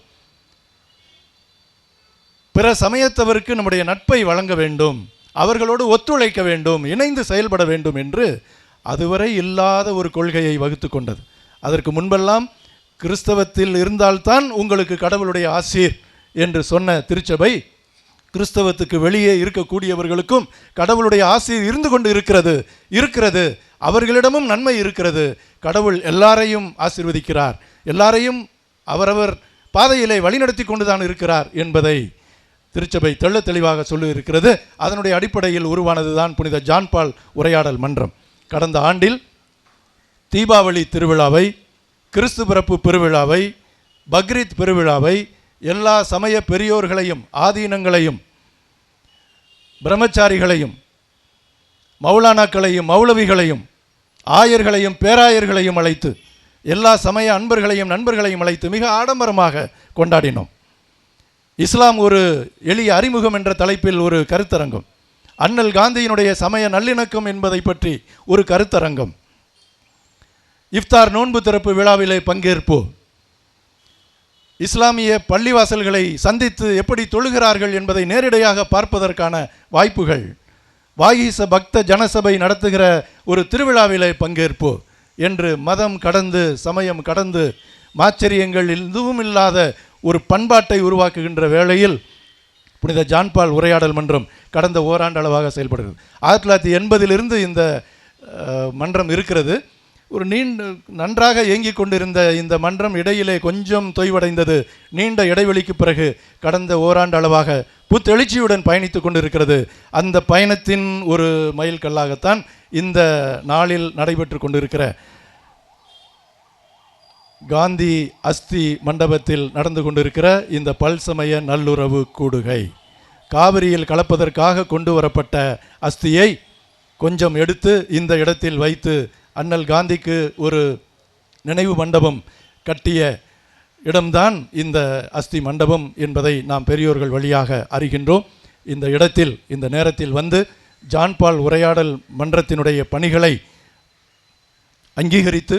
பிற சமயத்தவருக்கு நம்முடைய நட்பை வழங்க வேண்டும், அவர்களோடு ஒத்துழைக்க வேண்டும், இணைந்து செயல்பட வேண்டும் என்று அதுவரை இல்லாத ஒரு கொள்கையை வகுத்து கொண்டது. அதற்கு முன்பெல்லாம் கிறிஸ்தவத்தில் இருந்தால்தான் உங்களுக்கு கடவுளுடைய ஆசீர் என்று சொன்ன திருச்சபை, கிறிஸ்தவத்துக்கு வெளியே இருக்கக்கூடியவர்களுக்கும் கடவுளுடைய ஆசீர் இருந்து கொண்டு இருக்கிறது, அவர்களிடமும் நன்மை இருக்கிறது. கடவுள் எல்லாரையும் ஆசீர்வதிக்கிறார், எல்லாரையும் அவரவர் பாதையிலே வழிநடத்தி கொண்டு தான் இருக்கிறார் என்பதை திருச்சபை தெள்ள தெளிவாக சொல்லி இருக்கிறது. அதனுடைய அடிப்படையில் உருவானது தான் புனித ஜான் பால் உரையாடல் மன்றம். கடந்த ஆண்டில் தீபாவளி திருவிழாவை, கிறிஸ்து பிறப்பு பெருவிழாவை, பக்ரீத் பெருவிழாவை எல்லா சமய பெரியோர்களையும், ஆதீனங்களையும், பிரம்மச்சாரிகளையும், மௌலானாக்களையும், மௌலவிகளையும், ஆயர்களையும், பேராயர்களையும் அழைத்து, எல்லா சமய அன்பர்களையும் நண்பர்களையும் அழைத்து மிக ஆடம்பரமாக கொண்டாடினோம். இஸ்லாம் ஒரு எளிய அறிமுகம் என்ற தலைப்பில் ஒரு கருத்தரங்கம், அண்ணல் காந்தியினுடைய சமய நல்லிணக்கம் என்பதை பற்றி ஒரு கருத்தரங்கம், இஃப்தார் நோன்பு திறப்பு விழாவிலே பங்கேற்பு, இஸ்லாமிய பள்ளிவாசல்களை சந்தித்து எப்படி தொழுகிறார்கள் என்பதை நேரடியாக பார்ப்பதற்கான வாய்ப்புகள், வாகீச பக்த ஜனசபை நடத்துகிற ஒரு திருவிழாவிலே பங்கேற்பு என்று மதம் கடந்து, சமயம் கடந்து, மாச்சரியங்கள் எதுவும் இல்லாத ஒரு பண்பாட்டை உருவாக்குகின்ற வேளையில் புனித ஜான் பால் உரையாடல் மன்றம் கடந்த ஓராண்டு அளவாக செயல்படுகிறது. 1980 இந்த மன்றம் இருக்கிறது. ஒரு நன்றாக இயங்கிக் கொண்டிருந்த இந்த மன்றம் இடையிலே கொஞ்சம் தொய்வடைந்தது. நீண்ட இடைவெளிக்கு பிறகு கடந்த ஓராண்டு அளவாக புத்தெழுச்சியுடன் பயணித்து கொண்டிருக்கிறது. அந்த பயணத்தின் ஒரு மைல் கல்லாகத்தான் இந்த நாளில் நடைபெற்று கொண்டிருக்கிற காந்தி அஸ்தி மண்டபத்தில் நடந்து கொண்டிருக்கிற இந்த பல்சமய நல்லுறவு கூடுகை. காவிரியில் கலப்பதற்காக கொண்டு வரப்பட்ட அஸ்தியை கொஞ்சம் எடுத்து இந்த இடத்தில் வைத்து அண்ணல் காந்திக்கு ஒரு நினைவு மண்டபம் கட்டிய இடம்தான் இந்த அஸ்தி மண்டபம் என்பதை நாம் பெரியோர்கள் வழியாக அறிகின்றோம். இந்த இடத்தில், இந்த நேரத்தில் வந்து ஜான் பால் உரையாடல் மன்றத்தினுடைய பணிகளை அங்கீகரித்து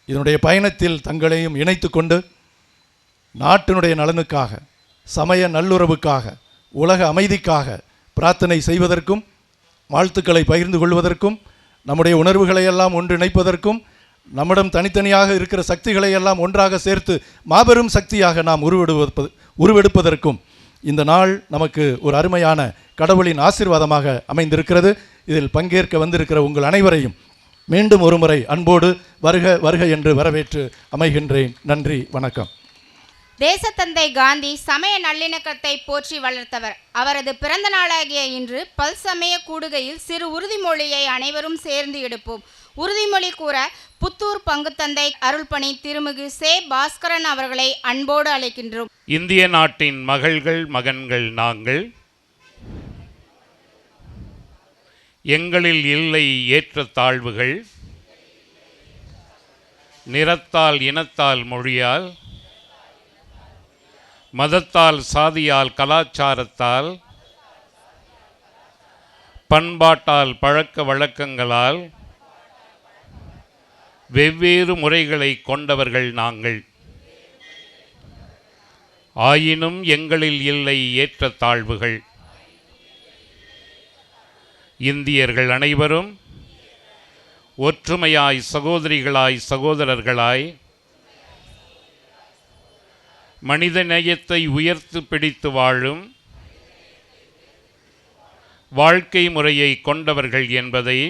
இதனுடைய பயணத்தில் தங்களையும் இணைத்து கொண்டு நாட்டினுடைய நலனுக்காக, சமய நல்லுறவுக்காக, உலக அமைதிக்காக பிரார்த்தனை செய்வதற்கும், வாழ்த்துக்களை பகிர்ந்து கொள்வதற்கும், நம்முடைய உணர்வுகளை எல்லாம் ஒன்றிணைப்பதற்கும், நம்மிடம் தனித்தனியாக இருக்கிற சக்திகளை எல்லாம் ஒன்றாக சேர்த்து மாபெரும் சக்தியாக நாம் உருவெடுப்பதற்கும் இந்த நாள் நமக்கு ஒரு அருமையான கடவுளின் ஆசீர்வாதமாக அமைந்திருக்கிறது. இதில் பங்கேற்க வந்திருக்கிற உங்கள் அனைவரையும் மீண்டும் ஒருமுறை அன்போடு வருக வருக என்று வரவேற்று அமைகின்றேன். நன்றி, வணக்கம். தேசத்தந்தை காந்தி சமய நல்லிணக்கத்தை போற்றி வளர்த்தவர். அவரது பிறந்த நாளாகிய இன்று பல்சமய கூடுகையில் சிறு உறுதிமொழியை அனைவரும் சேர்ந்து எடுப்போம். உறுதிமொழி கூற புத்தூர் பங்குத்தந்தை அருள்பணி திருமிகு சே பாஸ்கரன் அவர்களை அன்போடு அழைக்கின்றோம். இந்திய நாட்டின் மகள்கள் மகன்கள் நாங்கள். எங்களில் இல்லை ஏற்றத்தாழ்வுகள். நிறத்தால், இனத்தால், மொழியால், மதத்தால், சாதியால், கலாச்சாரத்தால், பண்பாட்டால், பழக்க வழக்கங்களால் வெவ்வேறு முறைகளை கொண்டவர்கள் நாங்கள். ஆயினும் எங்களில் இல்லை ஏற்றத்தாழ்வுகள். இந்தியர்கள் அனைவரும் ஒற்றுமையாய், சகோதரிகளாய், சகோதரர்களாய், மனித நேயத்தை உயர்த்து பிடித்து வாழும் வாழ்க்கை முறையை கொண்டவர்கள் என்பதை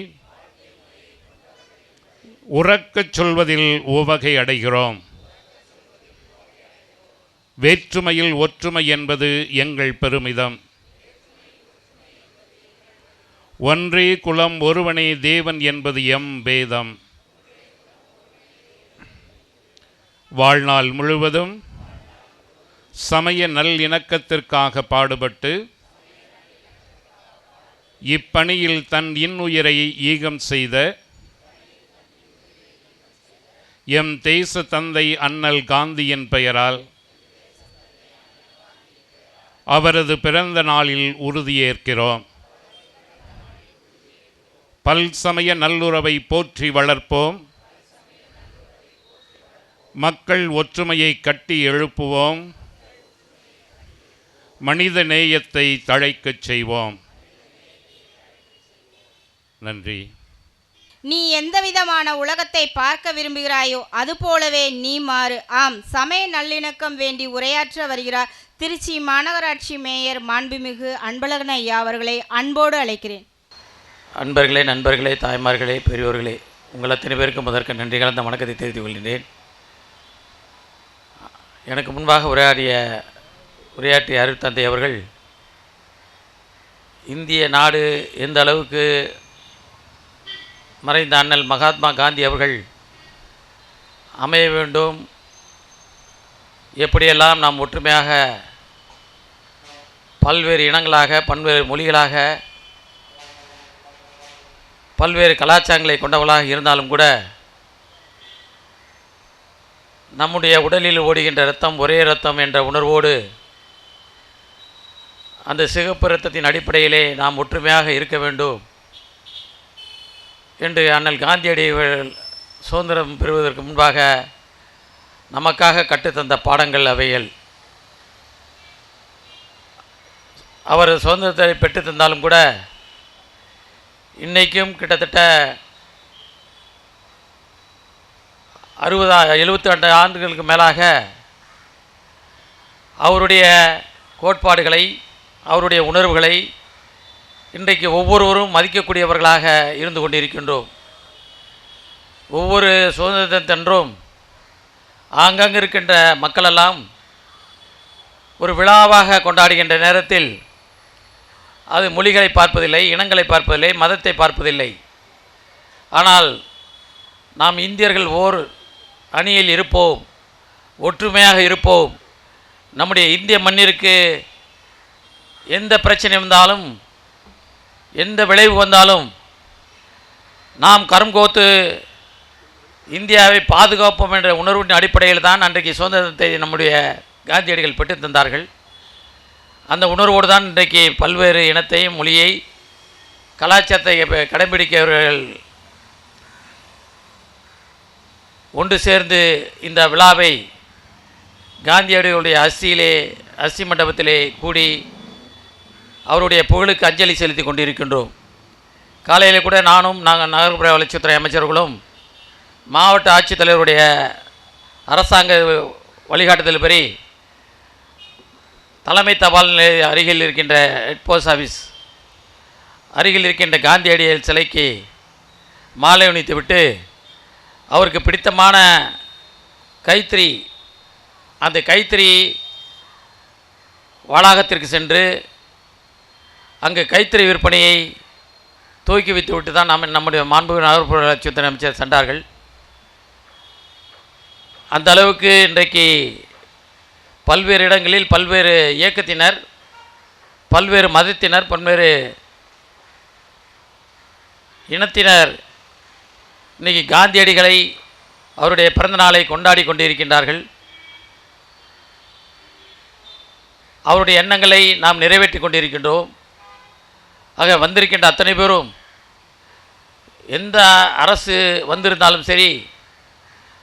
உறக்கச் சொல்வதில் உவகை அடைகிறோம். வேற்றுமையில் ஒற்றுமை என்பது எங்கள் பெருமிதம். ஒன்றே குலம், ஒருவனே தேவன் என்பது எம் வேதம். வாழ்நாள் முழுவதும் சமய நல்லிணக்கத்திற்காக பாடுபட்டு இப்பணியில் தன் இன்னுயிரை ஈகம் செய்த எம் தேச தந்தை அண்ணல் காந்தியின் பெயரால் அவரது பிறந்த நாளில் உறுதியேற்கிறோம். பல்சமய நல்லுறவை போற்றி வளர்ப்போம். மக்கள் ஒற்றுமையை கட்டி எழுப்புவோம். மனித நேயத்தை தழைக்கச் செய்வோம். நன்றி. நீ எந்தவிதமான உலகத்தை பார்க்க விரும்புகிறாயோ அதுபோலவே நீ மாறு. ஆம், சமய நல்லிணக்கம் வேண்டி உரையாற்ற வருகிறார் திருச்சி மாநகராட்சி மேயர் மாண்புமிகு அன்பழகன் ஐயா அவர்களை அன்போடு அழைக்கிறேன். அன்பர்களே, நண்பர்களே, தாய்மார்களே, பெரியோர்களே, உங்கள் அத்தனை பேருக்கு முதற்க நன்றி கலந்த வணக்கத்தை தெரிவித்துக் கொள்கின்றேன். எனக்கு முன்பாக உரையாற்றிய அருட்தந்தை அவர்கள் இந்திய நாடு எந்த அளவுக்கு மறைந்த அண்ணல் மகாத்மா காந்தி அவர்கள் அமைய வேண்டும், எப்படியெல்லாம் நாம் ஒற்றுமையாக பல்வேறு இனங்களாக, பல்வேறு மொழிகளாக, பல்வேறு கலாச்சாரங்களை கொண்டவர்களாக இருந்தாலும் கூட நம்முடைய உடலில் ஓடுகின்ற இரத்தம் ஒரே இரத்தம் என்ற உணர்வோடு அந்த சிகப்பு இரத்தத்தின் அடிப்படையிலே நாம் ஒற்றுமையாக இருக்க வேண்டும் என்று அண்ணல் காந்தியடிகள் சுதந்திரம் பெறுவதற்கு முன்பாக நமக்காக கற்றுத்தந்த பாடங்கள் அவைகள். அவர் சுதந்திரத்தை பெற்றுத்தந்தாலும் கூட இன்றைக்கும் கிட்டத்தட்ட 72 ஆண்டுகளுக்கு மேலாக அவருடைய கோட்பாடுகளை, அவருடைய உணர்வுகளை இன்றைக்கு ஒவ்வொருவரும் மதிக்கக்கூடியவர்களாக இருந்து கொண்டிருக்கின்றோம். ஒவ்வொரு சுதந்திரத்தன்றும் ஆங்காங்கு இருக்கின்ற மக்களெல்லாம் ஒரு விழாவாக கொண்டாடுகின்ற நேரத்தில் அது மொழிகளை பார்ப்பதில்லை, இனங்களை பார்ப்பதில்லை, மதத்தை பார்ப்பதில்லை. ஆனால் நாம் இந்தியர்கள் ஓர் அணியில் இருப்போம், ஒற்றுமையாக இருப்போம். நம்முடைய இந்திய மண்ணிற்கு எந்த பிரச்சனை வந்தாலும், எந்த விளைவு வந்தாலும் நாம் கரம் கோத்து இந்தியாவை பாதுகாப்போம் என்ற உணர்வின் அடிப்படையில் தான் அன்றைக்கு சுதந்திரத்தை நம்முடைய காந்தியடிகள் பெற்று தந்தார்கள். அந்த உணர்வோடு தான் இன்றைக்கு பல்வேறு இனத்தையும், மொழியை, கலாச்சாரத்தை கடைபிடிக்கிறவர்கள் ஒன்று சேர்ந்து இந்த விழாவை காந்தியடிகளுடைய அஸ்தி மண்டபத்திலே கூடி அவருடைய புகழுக்கு அஞ்சலி செலுத்தி கொண்டிருக்கின்றோம். காலையில் கூட நானும் நகர்ப்புற வளர்ச்சித்துறை அமைச்சர்களும் மாவட்ட ஆட்சித்தலைவருடைய அரசாங்க வழிகாட்டுதல்படி தலைமை தபால் நிலைய அருகில் இருக்கின்ற ஹெட் போஸ்ட் ஆஃபீஸ் அருகில் இருக்கின்ற காந்தியடிகள் சிலைக்கு மாலை அணிவித்துவிட்டு அவருக்கு பிடித்தமான கைத்தறி அந்த கைத்தறி வளாகத்திற்கு சென்று அங்கு கைத்தறி விற்பனையை துவக்கி வைத்துவிட்டு தான் நம்முடைய மாண்புமிகு நகர்ப்புற வளர்ச்சித்துறை அமைச்சர் சென்றார்கள். அந்த அளவுக்கு இன்றைக்கு பல்வேறு இடங்களில் பல்வேறு இயக்கத்தினர், பல்வேறு மதத்தினர், பல்வேறு இனத்தினர் இன்றைக்கி காந்தியடிகளை அவருடைய பிறந்த நாளை கொண்டாடி கொண்டிருக்கின்றார்கள். அவருடைய எண்ணங்களை நாம் நிறைவேற்றி கொண்டிருக்கின்றோம். ஆக வந்திருக்கின்ற அத்தனை பேரும் எந்த அரசு வந்திருந்தாலும் சரி,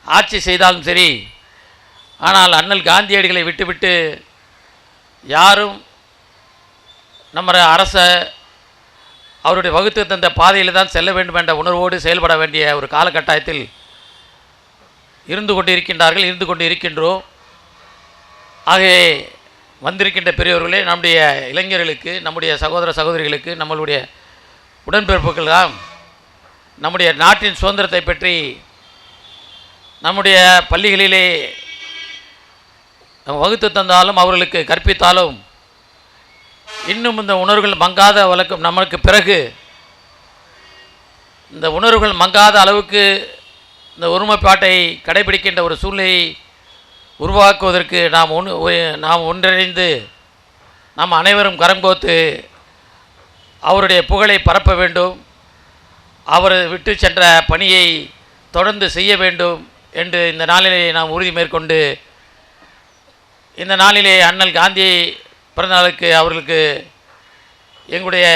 ஆட்சி செய்தாலும் சரி, ஆனால் அண்ணல் காந்தியடிகளை விட்டுவிட்டு யாரும் நம்ம அரசை அவருடைய வகுத்து தந்த பாதையில் தான் செல்ல வேண்டும் என்ற உணர்வோடு செயல்பட வேண்டிய ஒரு காலகட்டாயத்தில் இருந்து கொண்டு இருக்கின்றோம். ஆகவே வந்திருக்கின்ற பெரியவர்களே, நம்முடைய இளைஞர்களுக்கு, நம்முடைய சகோதர சகோதரிகளுக்கு, நம்மளுடைய உடன்பிறப்புகள்லாம் நம்முடைய நாட்டின் சுதந்திரத்தை பற்றி நம்முடைய பள்ளிகளிலே நம்ம வகுத்து தந்தாலும் அவர்களுக்கு கற்பித்தாலும் இன்னும் இந்த உணர்வுகள் மங்காத வழக்கம் நமக்கு பிறகு இந்த உணர்வுகள் மங்காத அளவுக்கு இந்த ஒருமைப்பாட்டை கடைபிடிக்கின்ற ஒரு சூழ்நிலையை உருவாக்குவதற்கு நாம் ஒன்றிணைந்து நாம் அனைவரும் கரம் கோத்து அவருடைய புகழை பரப்ப வேண்டும், அவர் விட்டு சென்ற பணியை தொடர்ந்து செய்ய வேண்டும் என்று இந்த நாளிலே நாம் உறுதி மேற்கொண்டு, இந்த நாளிலே அண்ணல் காந்தி பிறந்தநாளுக்கு அவர்களுக்கு எங்களுடைய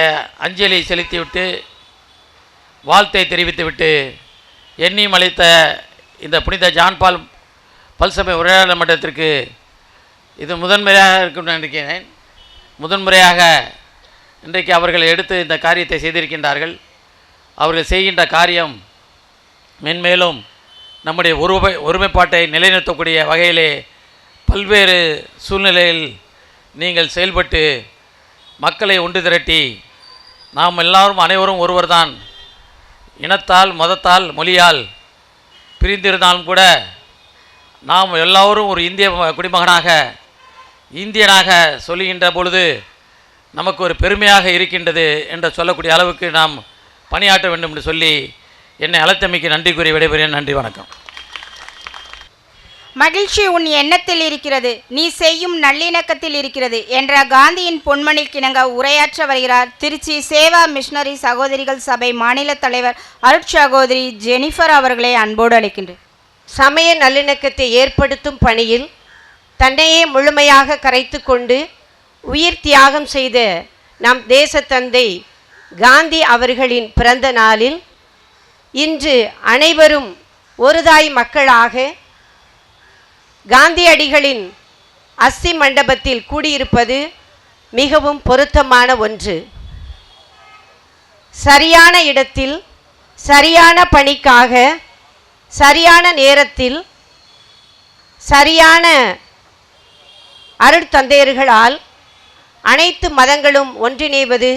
அஞ்சலி செலுத்திவிட்டு வாழ்த்தை தெரிவித்துவிட்டு எண்ணியும் அளித்த இந்த புனித ஜான் பால் பல்சமய உரையாடல் மன்றத்திற்கு இது முதன்முறையாக இருக்கும் நினைக்கிறேன். முதன்முறையாக இன்றைக்கு அவர்கள் எடுத்து இந்த காரியத்தை செய்திருக்கின்றார்கள். அவர்கள் செய்கின்ற காரியம் மென்மேலும் நம்முடைய ஒருமைப்பாட்டை நிலைநிறுத்தக்கூடிய வகையிலே பல்வேறு சூழ்நிலையில் நீங்கள் செயல்பட்டு மக்களை ஒன்று திரட்டி நாம் எல்லாரும் அனைவரும் ஒருவர்தான், இனத்தால், மதத்தால், மொழியால் பிரிந்திருந்தாலும் கூட நாம் எல்லோரும் ஒரு இந்திய குடிமகனாக, இந்தியனாக சொல்லுகின்ற பொழுது நமக்கு ஒரு பெருமையாக இருக்கின்றது என்று சொல்லக்கூடிய அளவுக்கு நாம் பணியாற்ற வேண்டும் என்று சொல்லி என்னை அழைத்தமைக்கு நன்றி கூறி விடைபெறுகிறேன். நன்றி, வணக்கம். மகிழ்ச்சி உன் எண்ணத்தில் இருக்கிறது, நீ செய்யும் நல்லிணக்கத்தில் இருக்கிறது என்ற காந்தியின் பொன்மணிக்கிணங்க உரையாற்ற வருகிறார் திருச்சி சேவா மிஷனரி சகோதரிகள் சபை மாநில தலைவர் அருட்சகோதரி ஜெனிஃபர் அவர்களை அன்போடு அழைக்கின்றேன். சமய நல்லிணக்கத்தை ஏற்படுத்தும் பணியில் தன்னையே முழுமையாக கரைத்து கொண்டு உயிர் தியாகம் செய்த நம் தேசத்தந்தை காந்தி அவர்களின் பிறந்த நாளில் இன்று அனைவரும் ஒருதாய் மக்களாக காந்தியடிகளின் அஸ்தி மண்டபத்தில் கூடியிருப்பது மிகவும் பொருத்தமான ஒன்று. சரியான இடத்தில் சரியான பணிக்காக சரியான நேரத்தில் சரியான அருட்தந்தையர்களால் அனைத்து மதங்களும் ஒன்றிணைவது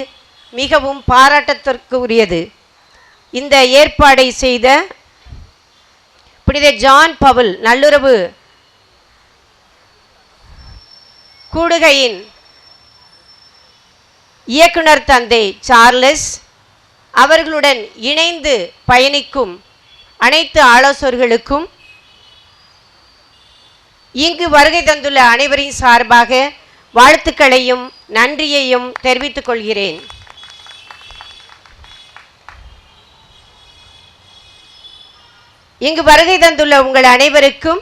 மிகவும் பாராட்டத்திற்குரியது. இந்த ஏற்பாடை செய்த புனித ஜான் பவுல் நல்லுறவு கூடுகையின் இயக்குனர் தந்தை சார்லஸ் அவர்களுடன் இணைந்து பயணிக்கும் அனைத்து ஆலோசகர்களுக்கும் இங்கு வருகை தந்துள்ள அனைவரின் சார்பாக வாழ்த்துக்களையும் நன்றியையும் தெரிவித்துக் கொள்கிறேன். இங்கு வருகை தந்துள்ள உங்கள் அனைவருக்கும்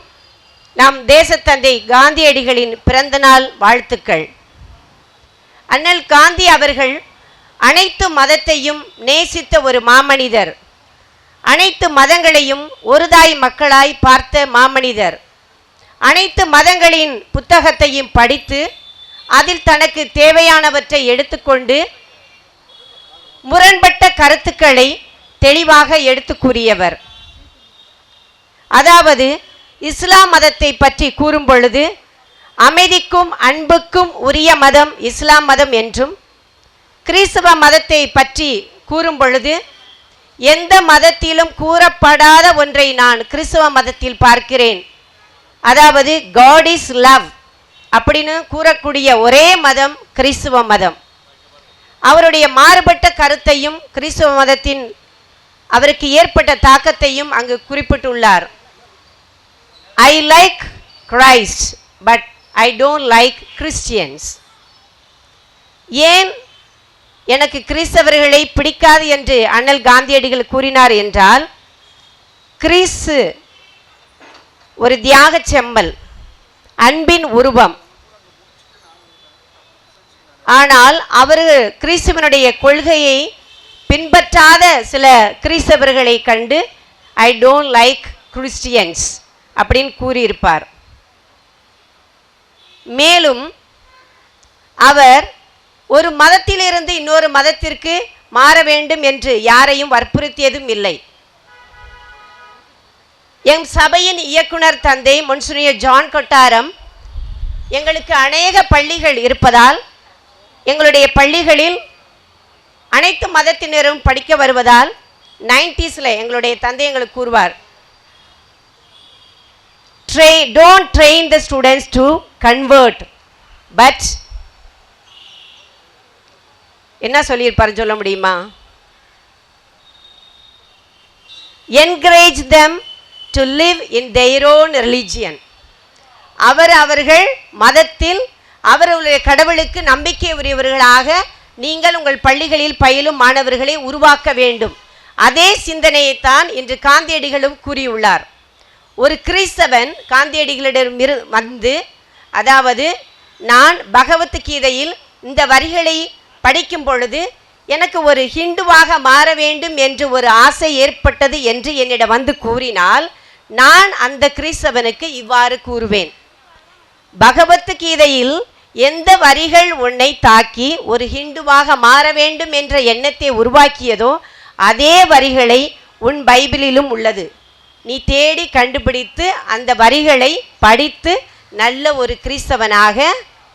நம் தேசத்தந்தை காந்தியடிகளின் பிறந்தநாள் வாழ்த்துக்கள். அண்ணல் காந்தி அவர்கள் அனைத்து மதத்தையும் நேசித்த ஒரு மாமனிதர், அனைத்து மதங்களையும் ஒருதாய் மக்களாய் பார்த்த மாமனிதர், அனைத்து மதங்களின் புத்தகத்தையும் படித்து அதில் தனக்கு தேவையானவற்றை எடுத்துக்கொண்டு முரண்பட்ட கருத்துக்களை தெளிவாக எடுத்து கூறியவர். அதாவது இஸ்லாம் மதத்தை பற்றி கூறும் பொழுது அமைதிக்கும் அன்புக்கும் உரிய மதம் இஸ்லாம் மதம் என்றும், கிறிஸ்தவ மதத்தை பற்றி கூறும் பொழுது எந்த மதத்திலும் கூறப்படாத ஒன்றை நான் கிறிஸ்தவ மதத்தில் பார்க்கிறேன், அதாவது காட் இஸ் லவ் அப்படின்னு கூறக்கூடிய ஒரே மதம் கிறிஸ்தவ மதம். அவருடைய மாறுபட்ட கருத்தையும் கிறிஸ்தவ மதத்தின் அவருக்கு ஏற்பட்ட தாக்கத்தையும் அங்கு குறிப்பிட்டுள்ளார். ஐ like Christ but I don't like Christians. ஏன் எனக்கு கிறிஸ்தவர்களை பிடிக்காது என்று அண்ணல் காந்தியடிகள் கூறினார் என்றால், கிறிஸ்து ஒரு தியாக செம்மல், அன்பின் உருவம். ஆனால் அவர் கிறிஸ்துவனுடைய கொள்கையை பின்பற்றாத சில கிறிஸ்தவர்களை கண்டு ஐ டோன்ட் லைக் கிறிஸ்டியன்ஸ் அப்படின்னு கூறியிருப்பார். மேலும் அவர் ஒரு மதத்திலிருந்து இன்னொரு மதத்திற்கு மாற வேண்டும் என்று யாரையும் வற்புறுத்தியதும் இல்லை. எம் சபையின் இயக்குனர் தந்தை மொன்சினியர் ஜான் கொட்டாரம், எங்களுக்கு அநேக பள்ளிகள் இருப்பதால் எங்களுடைய பள்ளிகளில் அனைத்து மதத்தினரும் படிக்க வருவதால் 90s எங்களுடைய தந்தை எங்களுக்கு கூறுவார், don't train the students to convert, but என்ன சொல்லியிருப்பார் சொல்ல முடியுமா? encourage them to live in their own religion. அவர்கள் மதத்தில் அவர்களுடைய கடவுளுக்கு நம்பிக்கை உரியவர்களாக நீங்கள் உங்கள் பள்ளிகளில் பயிலும் மாணவர்களை உருவாக்க வேண்டும். அதே சிந்தனையைத்தான் இன்று காந்தியடிகளும் கூறியுள்ளார். ஒரு கிறிஸ்தவன் காந்தியடிகளிடம் வந்து, அதாவது நான் பகவத்கீதையில் இந்த வரிகளை படிக்கும் பொழுது எனக்கு ஒரு ஹிந்துவாக மாற வேண்டும் என்று ஒரு ஆசை ஏற்பட்டது என்று என்னிடம் வந்து கூறினால், நான் அந்த கிறிஸ்தவனுக்கு இவ்வாறு கூறுவேன், பகவத்கீதையில் எந்த வரிகள் உன்னை தாக்கி ஒரு ஹிந்துவாக மாற வேண்டும் என்ற எண்ணத்தை உருவாக்கியதோ அதே வரிகளை உன் பைபிளிலும் உள்ளது. நீ தேடி கண்டுபிடித்து அந்த வரிகளை படித்து நல்ல ஒரு கிறிஸ்தவனாக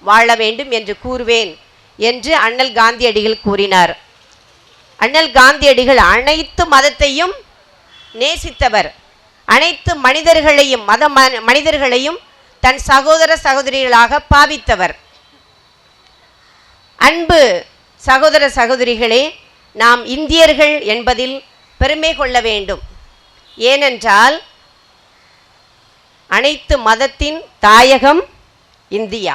வாழ வேண்டும் என்று கூறுவேன் என்று அண்ணல் காந்தியடிகள் கூறினார். அண்ணல் காந்தியடிகள் அனைத்து மதத்தையும் நேசித்தவர். அனைத்து மனிதர்களையும் மனிதர்களையும் தன் சகோதர சகோதரிகளாக பாவித்தவர். அன்பு சகோதர சகோதரிகளே, நாம் இந்தியர்கள் என்பதில் பெருமை கொள்ள வேண்டும். ஏனென்றால் அனைத்து மதத்தின் தாயகம் இந்தியா.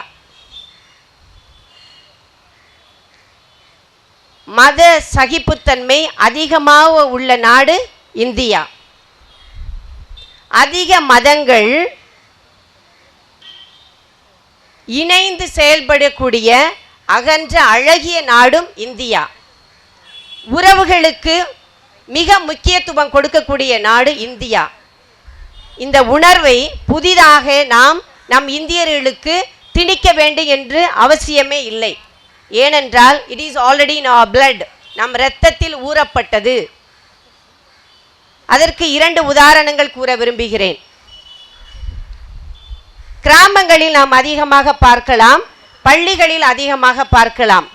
மத சகிப்புத்தன்மை அதிகமாக உள்ள நாடு இந்தியா. அதிக மதங்கள் இணைந்து செயல்படக்கூடிய அகன்ற அழகிய நாடும் இந்தியா. உறவுகளுக்கு மிக முக்கியத்துவம் கொடுக்கக்கூடிய நாடு இந்தியா. இந்த உணர்வை புதிதாக நம் இந்தியர்களுக்கு திணிக்க வேண்டும் என்று அவசியமே இல்லை. ஏனென்றால் it is already in our blood, நம் இரத்தத்தில் ஊறப்பட்டது. அதற்கு 2 உதாரணங்கள் கூற விரும்புகிறேன். கிராமங்களில் நாம் அதிகமாக பார்க்கலாம், பள்ளிகளில் அதிகமாக பார்க்கலாம்.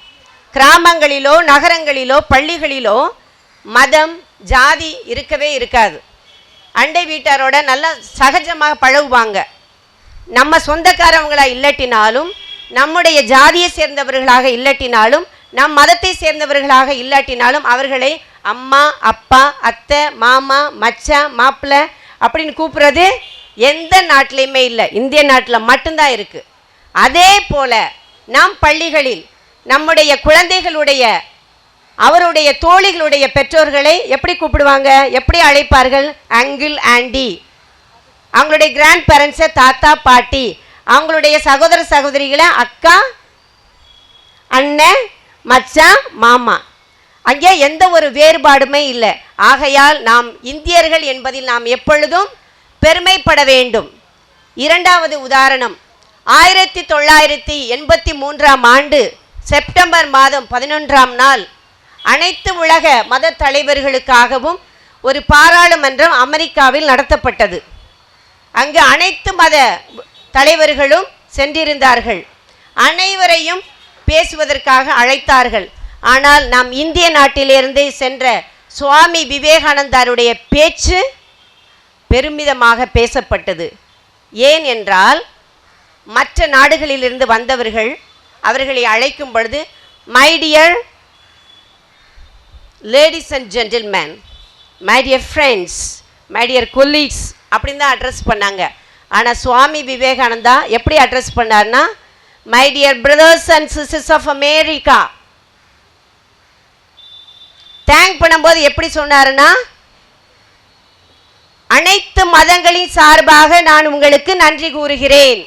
கிராமங்களிலோ நகரங்களிலோ பள்ளிகளிலோ மதம் ஜாதி இருக்கவே இருக்காது. அண்டை வீட்டாரோட நல்லா சகஜமாக பழகுவாங்க. நம்ம சொந்தக்காரவங்களா இல்லாட்டினாலும், நம்முடைய ஜாதியை சேர்ந்தவர்களாக இல்லாட்டினாலும், நம் மதத்தை சேர்ந்தவர்களாக இல்லாட்டினாலும் அவர்களை அம்மா, அப்பா, அத்தை, மாமா, மச்சான், மாப்பிள்ளை அப்படின்னு கூப்பிட்றது எந்த நாட்டிலையுமே இல்லை, இந்திய நாட்டில் மட்டும்தான் இருக்குது. அதே போல் நம் பள்ளிகளில் நம்முடைய குழந்தைகளுடைய அவருடைய தோழிகளுடைய பெற்றோர்களை எப்படி கூப்பிடுவாங்க, எப்படி அழைப்பார்கள்? Uncle, aunty. அவங்களுடைய கிராண்ட் பேரண்ட்ஸை தாத்தா, பாட்டி. அவங்களுடைய சகோதர சகோதரிகளை அக்கா, அண்ணன், மச்சான், மாமா. அங்கே எந்த ஒரு வேறுபாடுமே இல்லை. ஆகையால் நாம் இந்தியர்கள் என்பதில் நாம் எப்பொழுதும் பெருமைப்பட வேண்டும். 2வது உதாரணம், 1983ஆம் ஆண்டு செப்டம்பர் மாதம் 11ஆம் நாள் அனைத்து உலக மத தலைவர்களுக்காகவும் ஒரு பாராளுமன்றம் அமெரிக்காவில் நடத்தப்பட்டது. அங்கு அனைத்து மத தலைவர்களும் சென்றிருந்தார்கள். அனைவரையும் பேசுவதற்காக அழைத்தார்கள். ஆனால் நம் இந்திய நாட்டிலிருந்து சென்ற சுவாமி விவேகானந்தாருடைய பேச்சு பெருமிதமாக பேசப்பட்டது. ஏன் என்றால் மற்ற நாடுகளிலிருந்து வந்தவர்கள் அவர்களை அழைக்கும் பொழுது my dear ladies and gentlemen, my dear friends, my dear colleagues அப்படின்னு தான் அட்ரஸ் பண்ணாங்க. ஆனால் சுவாமி விவேகானந்தா எப்படி அட்ரஸ் பண்ணார்னா my dear brothers and sisters of America. Thank பண்ணும்போது எப்படி சொன்னாருன்னா, அனைத்து மதங்களின் சார்பாக நான் உங்களுக்கு நன்றி கூறுகிறேன்.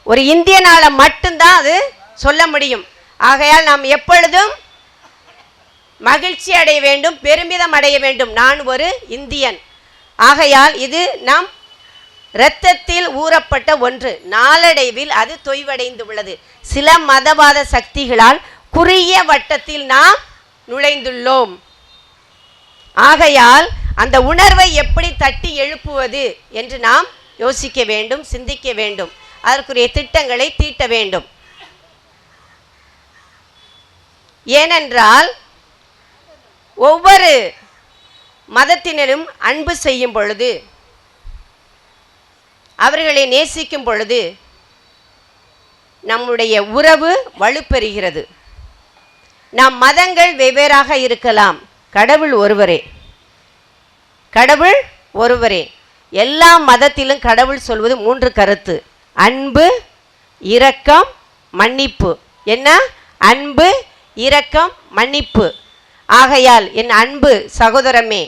ஒரு இந்தியனால மட்டும்தான் அது சொல்ல முடியும். ஆகையால் நாம் எப்பொழுதும் மகிழ்ச்சி அடைய வேண்டும், பெருமிதம் அடைய வேண்டும். நான் ஒரு இந்தியன். ஆகையால் இது நம் இரத்தத்தில் ஊறப்பட்ட ஒன்று. நாளடைவில் அது தொய்வடைந்து உள்ளது. சில மதவாத சக்திகளால் குறுகிய வட்டத்தில் நாம் நுழைந்துள்ளோம். ஆகையால் அந்த உணர்வை எப்படி தட்டி எழுப்புவது என்று நாம் யோசிக்க வேண்டும், சிந்திக்க வேண்டும். அதற்குரிய திட்டங்களை தீட்ட வேண்டும். ஏனென்றால் ஒவ்வொரு மதத்தினரும் அன்பு செய்யும் பொழுது, அவர்களை நேசிக்கும் பொழுது நம்முடைய உறவு வலுப்பெறுகிறது. நம் மதங்கள் வெவ்வேறாக இருக்கலாம், கடவுள் ஒருவரே. கடவுள் ஒருவரே. எல்லா மதத்திலும் கடவுள் சொல்வது 3 கருத்து: அன்பு, இரக்கம், மன்னிப்பு. என்ன? அன்பு, இரக்கம், மன்னிப்பு. ஆகையால் என் அன்பு சகோதரமே,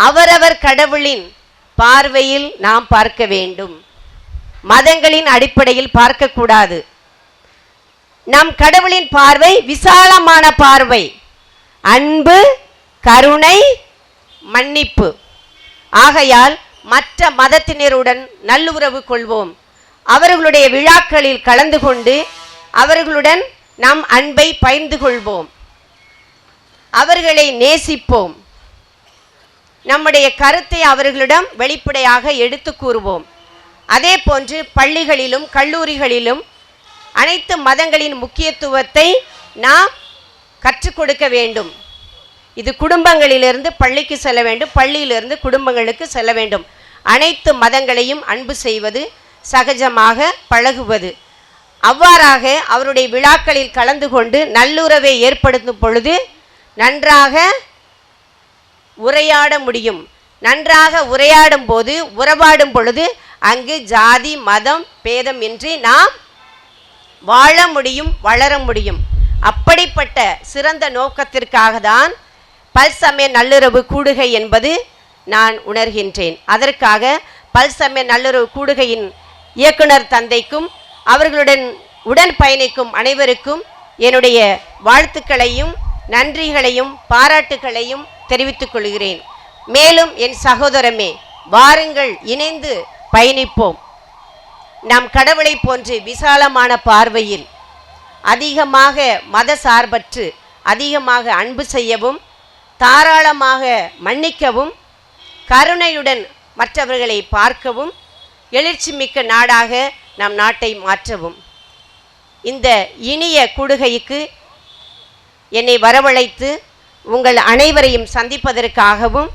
அவரவர் கடவுளின் பார்வையில் நாம் பார்க்க வேண்டும். மதங்களின் அடிப்படையில் பார்க்கக்கூடாது. நம் கடவுளின் பார்வை விசாலமான பார்வை. அன்பு, கருணை, மன்னிப்பு. ஆகையால் மற்ற மதத்தினருடன் நல்லுறவு கொள்வோம். அவர்களுடைய விழாக்களில் கலந்து கொண்டு அவர்களுடன் நம் அன்பை பகிர்ந்து கொள்வோம். அவர்களை நேசிப்போம். நம்முடைய கருத்தை அவர்களிடம் வெளிப்படையாக எடுத்து கூறுவோம். அதே போன்று பள்ளிகளிலும் கல்லூரிகளிலும் அனைத்து மதங்களின் முக்கியத்துவத்தை நாம் கற்றுக் கொடுக்க வேண்டும். இது குடும்பங்களிலிருந்து பள்ளிக்கு செல்ல வேண்டும், பள்ளியிலிருந்து குடும்பங்களுக்கு செல்ல வேண்டும். அனைத்து மதங்களையும் அன்பு செய்வது, சகஜமாக பழகுவது. அவ்வாறாக அவருடைய விழாக்களில் கலந்து கொண்டு நல்லுறவை ஏற்படுத்தும் பொழுது நன்றாக உரையாட முடியும். நன்றாக உரையாடும் போது, உறவாடும் பொழுது அங்கு ஜாதி மதம் பேதம் இன்றி நாம் வாழ முடியும், வளர முடியும். அப்படிப்பட்ட சிறந்த நோக்கத்திற்காக தான் பல்சமய நல்லுறவு கூடுகை என்பது நான் உணர்கின்றேன். அதற்காக பல்சமய நல்லுறவு கூடுகையின் இயக்குனர் தந்தைக்கும் அவர்களுடன் உடன் பயணிக்கும் அனைவருக்கும் என்னுடைய வாழ்த்துக்களையும் நன்றிகளையும் பாராட்டுகளையும் தெரிவித்துக் கொள்கிறேன். மேலும் என் சகோதரமே, வாருங்கள், இணைந்து பயணிப்போம். நம் கடவுளை போன்று விசாலமான பார்வையில் அதிகமாக மத சார்பற்று அதிகமாக அன்பு செய்யவும், தாராளமாக மன்னிக்கவும், கருணையுடன் மற்றவர்களை பார்க்கவும், எழுச்சி மிக்க நாடாக நம் நாட்டை மாற்றவும். இந்த இனிய கூடுகைக்கு என்னை வரவழைத்து உங்கள் அனைவரையும் சந்திப்பதற்காகவும்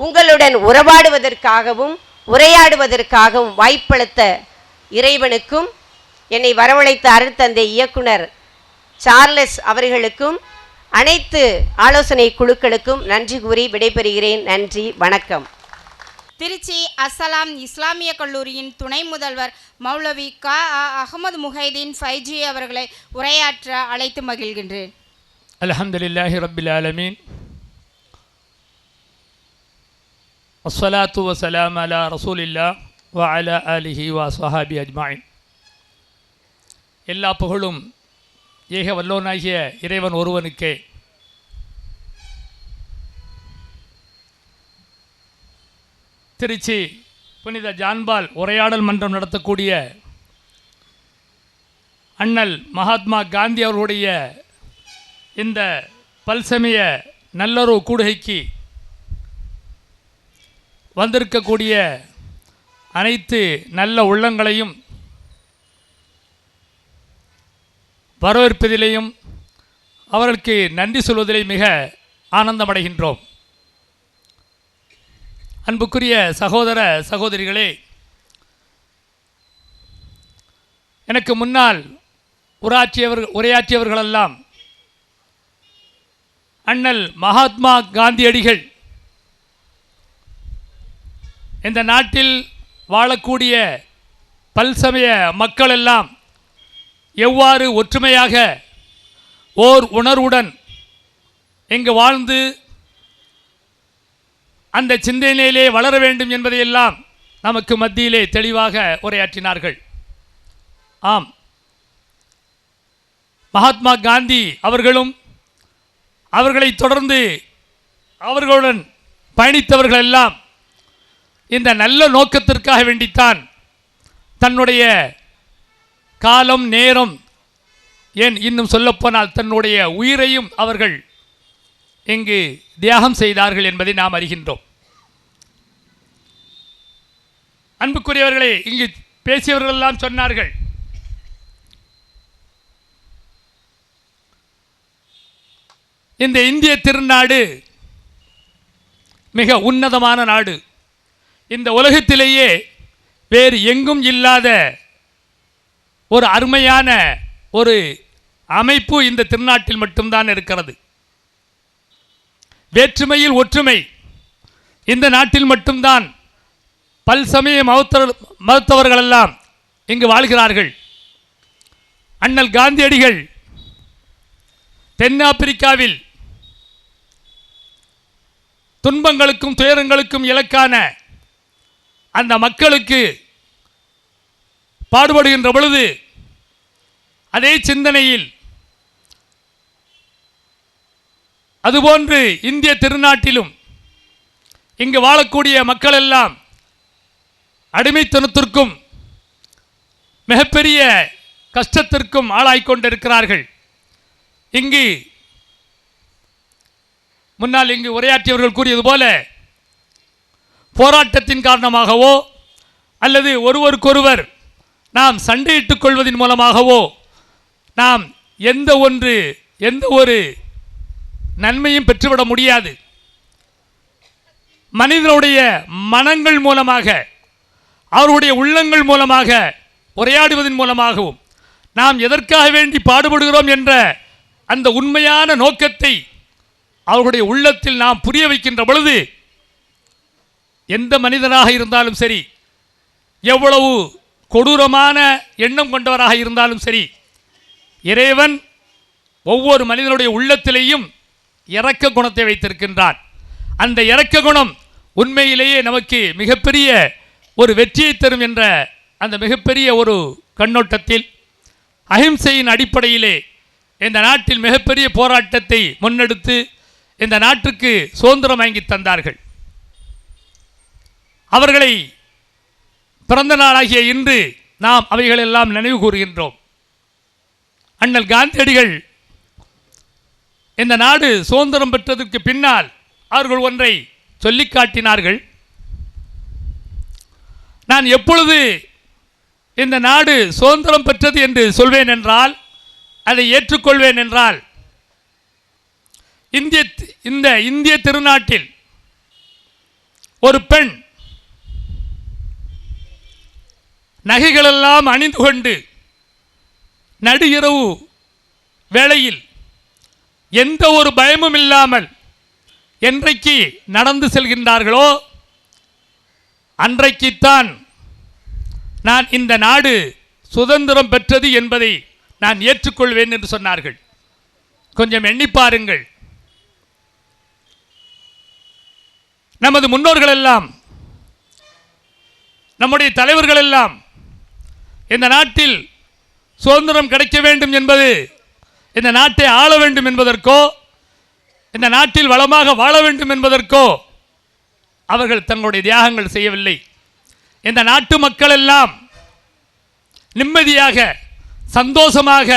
உங்களுடன் உறவாடுவதற்காகவும் உரையாடுவதற்காகவும் வாய்ப்பளித்த இறைவனுக்கும், என்னை வரவழைத்த அருட்தந்தை இயக்குனர் சார்லஸ் அவர்களுக்கும், அனைத்து ஆலோசனை குழுக்களுக்கும் நன்றி கூறி விடைபெறுகிறேன். நன்றி, வணக்கம். திருச்சி அஸ்ஸலாம் இஸ்லாமிய கல்லூரியின் துணை முதல்வர் மௌலவி கா அகமது முஹைதீன் ஃபைஜி அவர்களை உரையாற்ற அழைத்து மகிழ்கின்றேன். அல்ஹம்துலில்லாஹி ரப்பில் ஆலமீன், அஸ்ஸலாத்து வஸ்ஸலாம் அலா ரசூலில்லா வ அலா ஆலிஹி வ ஸஹாபி அஜ்மாயின். எல்லா புகழும் ஏக வல்லோனாகிய இறைவன் ஒருவனுக்கே. திருச்சி புனித ஜான்பால் உரையாடல் மன்றம் நடத்தக்கூடிய அண்ணல் மகாத்மா காந்தி அவர்களுடைய இந்த பல்சமய நல்லுறவு கூடுகைக்கு வந்திருக்கக்கூடிய அனைத்து நல்ல உள்ளங்களையும் வரவேற்பதிலேயும் அவர்களுக்கு நன்றி சொல்வதிலே மிக ஆனந்தமடைகின்றோம். அன்புக்குரிய சகோதர சகோதரிகளே, எனக்கு முன்னால் உரையாற்றியவர்களெல்லாம் அண்ணல் மகாத்மா காந்தியடிகள் இந்த நாட்டில் வாழக்கூடிய பல்சமய மக்களெல்லாம் எவ்வாறு ஒற்றுமையாக ஓர் உணர்வுடன் இங்கு வாழ்ந்து அந்த சிந்தனையிலே வளர வேண்டும் என்பதையெல்லாம் நமக்கு மத்தியிலே தெளிவாக உரையாற்றினார்கள். ஆம், மகாத்மா காந்தி அவர்களும் அவர்களை தொடர்ந்து அவர்களுடன் பயணித்தவர்கள் எல்லாம் இந்த நல்ல நோக்கத்திற்காக வேண்டித்தான் தன்னுடைய காலம் நேரம், ஏன் இன்னும் சொல்லப்போனால் தன்னுடைய உயிரையும் அவர்கள் இங்கு தியாகம் செய்தார்கள் என்பதை நாம் அறிகின்றோம். அன்புக்குரியவர்களே, இங்கு பேசியவர்கள் எல்லாம் சொன்னார்கள், இந்த இந்திய திருநாடு மிக உன்னதமான நாடு. இந்த உலகத்திலேயே வேறு எங்கும் இல்லாத ஒரு அருமையான ஒரு அமைப்பு இந்த திருநாட்டில் மட்டும்தான் இருக்கிறது. வேற்றுமையில் ஒற்றுமை. இந்த நாட்டில் மட்டும்தான் பல்சமய மதத்தவர்களெல்லாம் இங்கு வாழ்கிறார்கள். அண்ணல் காந்தியடிகள் தென்னாப்பிரிக்காவில் துன்பங்களுக்கும் துயரங்களுக்கும் இலக்கான அந்த மக்களுக்கு பாடுபடுகின்ற பொழுது அதே சிந்தனையில் அதுபோன்று இந்திய திருநாட்டிலும் இங்கு வாழக்கூடிய மக்கள் எல்லாம் அடிமைத்தனத்திற்கும் மிகப்பெரிய கஷ்டத்திற்கும் ஆளாய்கொண்டிருக்கிறார்கள். இங்கு முன்னால் இங்கு உரையாற்றியவர்கள் கூறியது போல போராட்டத்தின் காரணமாகவோ அல்லது ஒருவருக்கொருவர் நாம் சண்டையிட்டுக் கொள்வதன் மூலமாகவோ நாம் எந்த ஒரு நன்மையும் பெற்றுவிட முடியாது. மனிதனுடைய மனங்கள் மூலமாக, அவருடைய உள்ளங்கள் மூலமாக உரையாடுவதன் மூலமாகவும் நாம் எதற்காக வேண்டி பாடுபடுகிறோம் என்ற அந்த உண்மையான நோக்கத்தை அவர்களுடைய உள்ளத்தில் நாம் புரிய வைக்கின்ற பொழுது எந்த மனிதனாக இருந்தாலும் சரி, எவ்வளவு கொடூரமான எண்ணம் கொண்டவராக இருந்தாலும் சரி, இறைவன் ஒவ்வொரு மனிதனுடைய உள்ளத்திலேயும் இரக்க குணத்தை வைத்திருக்கின்றான். அந்த இரக்க குணம் உண்மையிலேயே நமக்கு மிகப்பெரிய ஒரு வெற்றியை தரும் என்ற அந்த மிகப்பெரிய ஒரு கண்ணோட்டத்தில் அஹிம்சையின் அடிப்படையிலே இந்த நாட்டில் மிகப்பெரிய போராட்டத்தை முன்னெடுத்து இந்த நாட்டுக்கு சுதந்திரம் வாங்கி தந்தார்கள். அவர்களை பிறந்த நாளாகிய இன்று நாம் அவைகளெல்லாம் நினைவு கூறுகின்றோம். அண்ணல் காந்தியடிகள் இந்த நாடு சுதந்திரம் பெற்றதற்கு பின்னால் அவர்கள் ஒன்றை சொல்லி காட்டினார்கள். நான் எப்பொழுது இந்த நாடு சுதந்திரம் பெற்றது என்று சொல்வேன் என்றால், அதை ஏற்றுக்கொள்வேன் என்றால், இந்த இந்திய திருநாட்டில் ஒரு பெண் நகைகளெல்லாம் அணிந்து கொண்டு நடு இரவு வேளையில் எந்த ஒரு பயமும் இல்லாமல் என்றைக்கு நடந்து செல்கின்றார்களோ அன்றைக்குத்தான் நான் இந்த நாடு சுதந்திரம் பெற்றது என்பதை நான் ஏற்றுக்கொள்வேன் என்று சொன்னார்கள். கொஞ்சம் எண்ணி பாருங்கள். நமது முன்னோர்கள் எல்லாம், நம்முடைய தலைவர்கள் எல்லாம் இந்த நாட்டில் சுதந்திரம் கிடைக்க வேண்டும் என்பது, இந்த நாட்டை ஆள வேண்டும் என்பதற்கோ, இந்த நாட்டில் வளமாக வாழ வேண்டும் என்பதற்கோ அவர்கள் தங்களுடைய தியாகங்கள் செய்யவில்லை. இந்த நாட்டு மக்கள் எல்லாம் நிம்மதியாக, சந்தோஷமாக,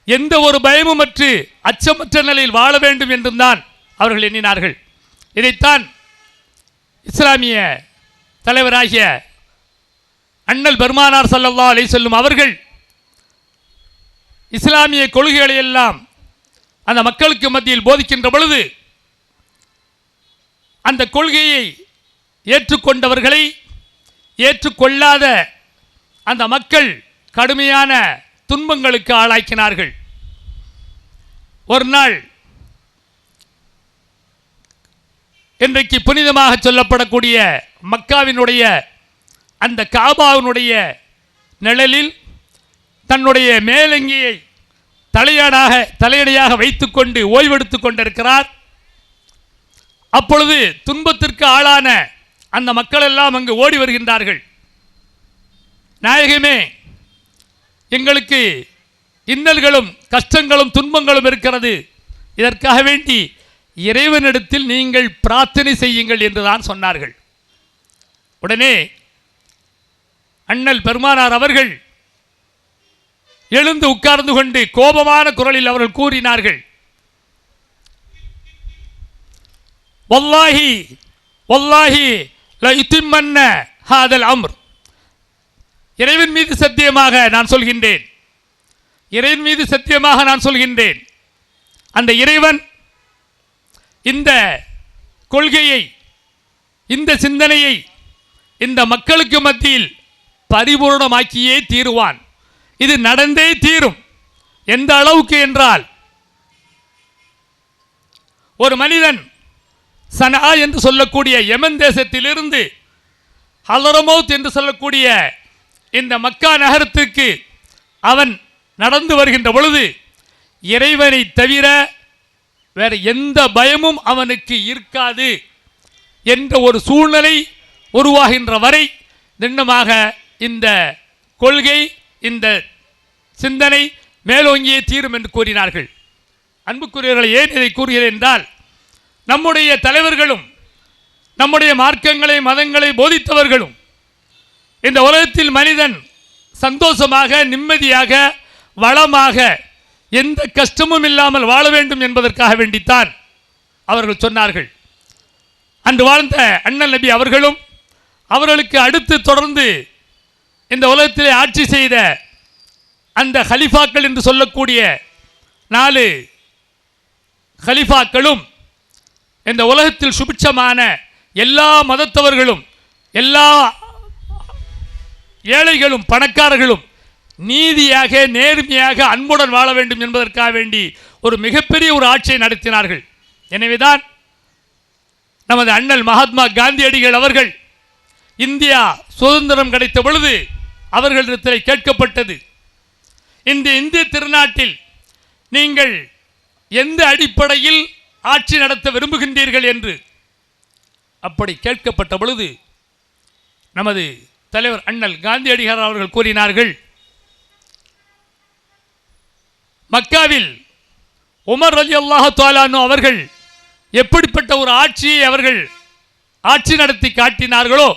எந்த ஒரு பயமுமற்று அச்சமற்ற நிலையில் வாழ வேண்டும் என்றும் தான் அவர்கள் எண்ணினார்கள். இதைத்தான் இஸ்லாமிய தலைவராகிய அண்ணல் பெருமானார் ஸல்லல்லாஹு அலைஹி வஸல்லம் அவர்கள் இஸ்லாமிய கொள்கைகளை எல்லாம் அந்த மக்களுக்கு மத்தியில் போதிக்கின்ற பொழுது அந்த கொள்கையை ஏற்றுக்கொண்டவர்களை ஏற்றுக்கொள்ளாத அந்த மக்கள் கடுமையான துன்பங்களுக்கு ஆளாக்கினார்கள். ஒரு நாள் இன்றைக்கு புனிதமாக சொல்லப்படக்கூடிய மக்காவினுடைய அந்த காபாவினுடைய நிழலில் தன்னுடைய மேலங்கியை தலையணையாக வைத்துக்கொண்டு ஓய்வெடுத்துக் கொண்டிருக்கிறார். அப்பொழுது துன்பத்திற்கு ஆளான அந்த மக்கள் எல்லாம் அங்கு ஓடி வருகின்றார்கள். நாயகமே, எங்களுக்கு இன்னல்களும் கஷ்டங்களும் துன்பங்களும் இருக்கிறது, இதற்காக வேண்டி இறைவனிடத்தில் நீங்கள் பிரார்த்தனை செய்யுங்கள் என்றுதான் சொன்னார்கள். உடனே அண்ணல் பெருமானார் அவர்கள் எழுந்து உட்கார்ந்து கொண்டு கோபமான குரலில் அவர்கள் கூறினார்கள், வல்லாஹி வல்லாஹி லா யுத்திம்மன்ன ஹாதல் அம்ர். இறைவன் மீது சத்தியமாக நான் சொல்கின்றேன், இறைவன் மீது சத்தியமாக நான் சொல்கின்றேன், அந்த இறைவன் இந்த கொள்கையை இந்த சிந்தனையை இந்த மக்களுக்கு மத்தியில் பரிபூர்ணமாக்கியே தீருவான். இது நடந்தே தீரும். எந்த அளவுக்கு என்றால், ஒரு மனிதன் சனா என்று சொல்லக்கூடிய யமன் தேசத்திலிருந்து ஹலரமௌத் என்று சொல்லக்கூடிய இந்த மக்கா நகரத்திற்கு அவன் நடந்து வருகின்ற பொழுது இறைவனை தவிர வேற எந்த பயமும் அவனுக்கு இருக்காது என்ற ஒரு சூழ்நிலை உருவாகின்ற வரை திண்ணமாக இந்த கொள்கை இந்த சிந்தனை மேலோங்கியே தீரும் என்று கூறினார்கள். அன்புக்குரியவர்களை, ஏன் இதை கூறுகிறேன் என்றால், நம்முடைய தலைவர்களும் நம்முடைய மார்க்கங்களை மதங்களை போதித்தவர்களும் இந்த உலகத்தில் மனிதன் சந்தோஷமாக நிம்மதியாக வளமாக எந்த கஷ்டமும் இல்லாமல் வாழ வேண்டும் என்பதற்காக வேண்டித்தான் அவர்கள் சொன்னார்கள். அன்று வாழ்ந்த அண்ணல் நபி அவர்களும் அவர்களுக்கு அடுத்து தொடர்ந்து இந்த உலகத்திலே ஆட்சி செய்த அந்த ஹலிஃபாக்கள் என்று சொல்லக்கூடிய 4 ஹலிஃபாக்களும் இந்த உலகத்தில் சுபிட்சமான எல்லா மதத்தவர்களும் எல்லா ஏழைகளும் பணக்காரர்களும் நீதியாக நேர்மையாக அன்புடன் வாழ வேண்டும் என்பதற்காக வேண்டி ஒரு மிகப்பெரிய ஒரு ஆட்சியை நடத்தினார்கள். எனவேதான் நமது அண்ணல் மகாத்மா காந்தியடிகள் அவர்கள் இந்தியா சுதந்திரம் கிடைத்த பொழுது அவர்களிடத்தில் கேட்கப்பட்டது, இந்த இந்திய திருநாட்டில் நீங்கள் எந்த அடிப்படையில் ஆட்சி நடத்த விரும்புகின்றீர்கள் என்று அப்படி கேட்கப்பட்ட பொழுது நமது தலைவர் அண்ணல் காந்தியடிகள் அவர்கள் கூறினார்கள், மக்காவில் உமர் ரலியல்லாஹு தஆலா அன்ஹு அவர்கள் எப்படிப்பட்ட ஒரு ஆட்சியை அவர்கள் ஆட்சி நடத்தி காட்டினார்களோ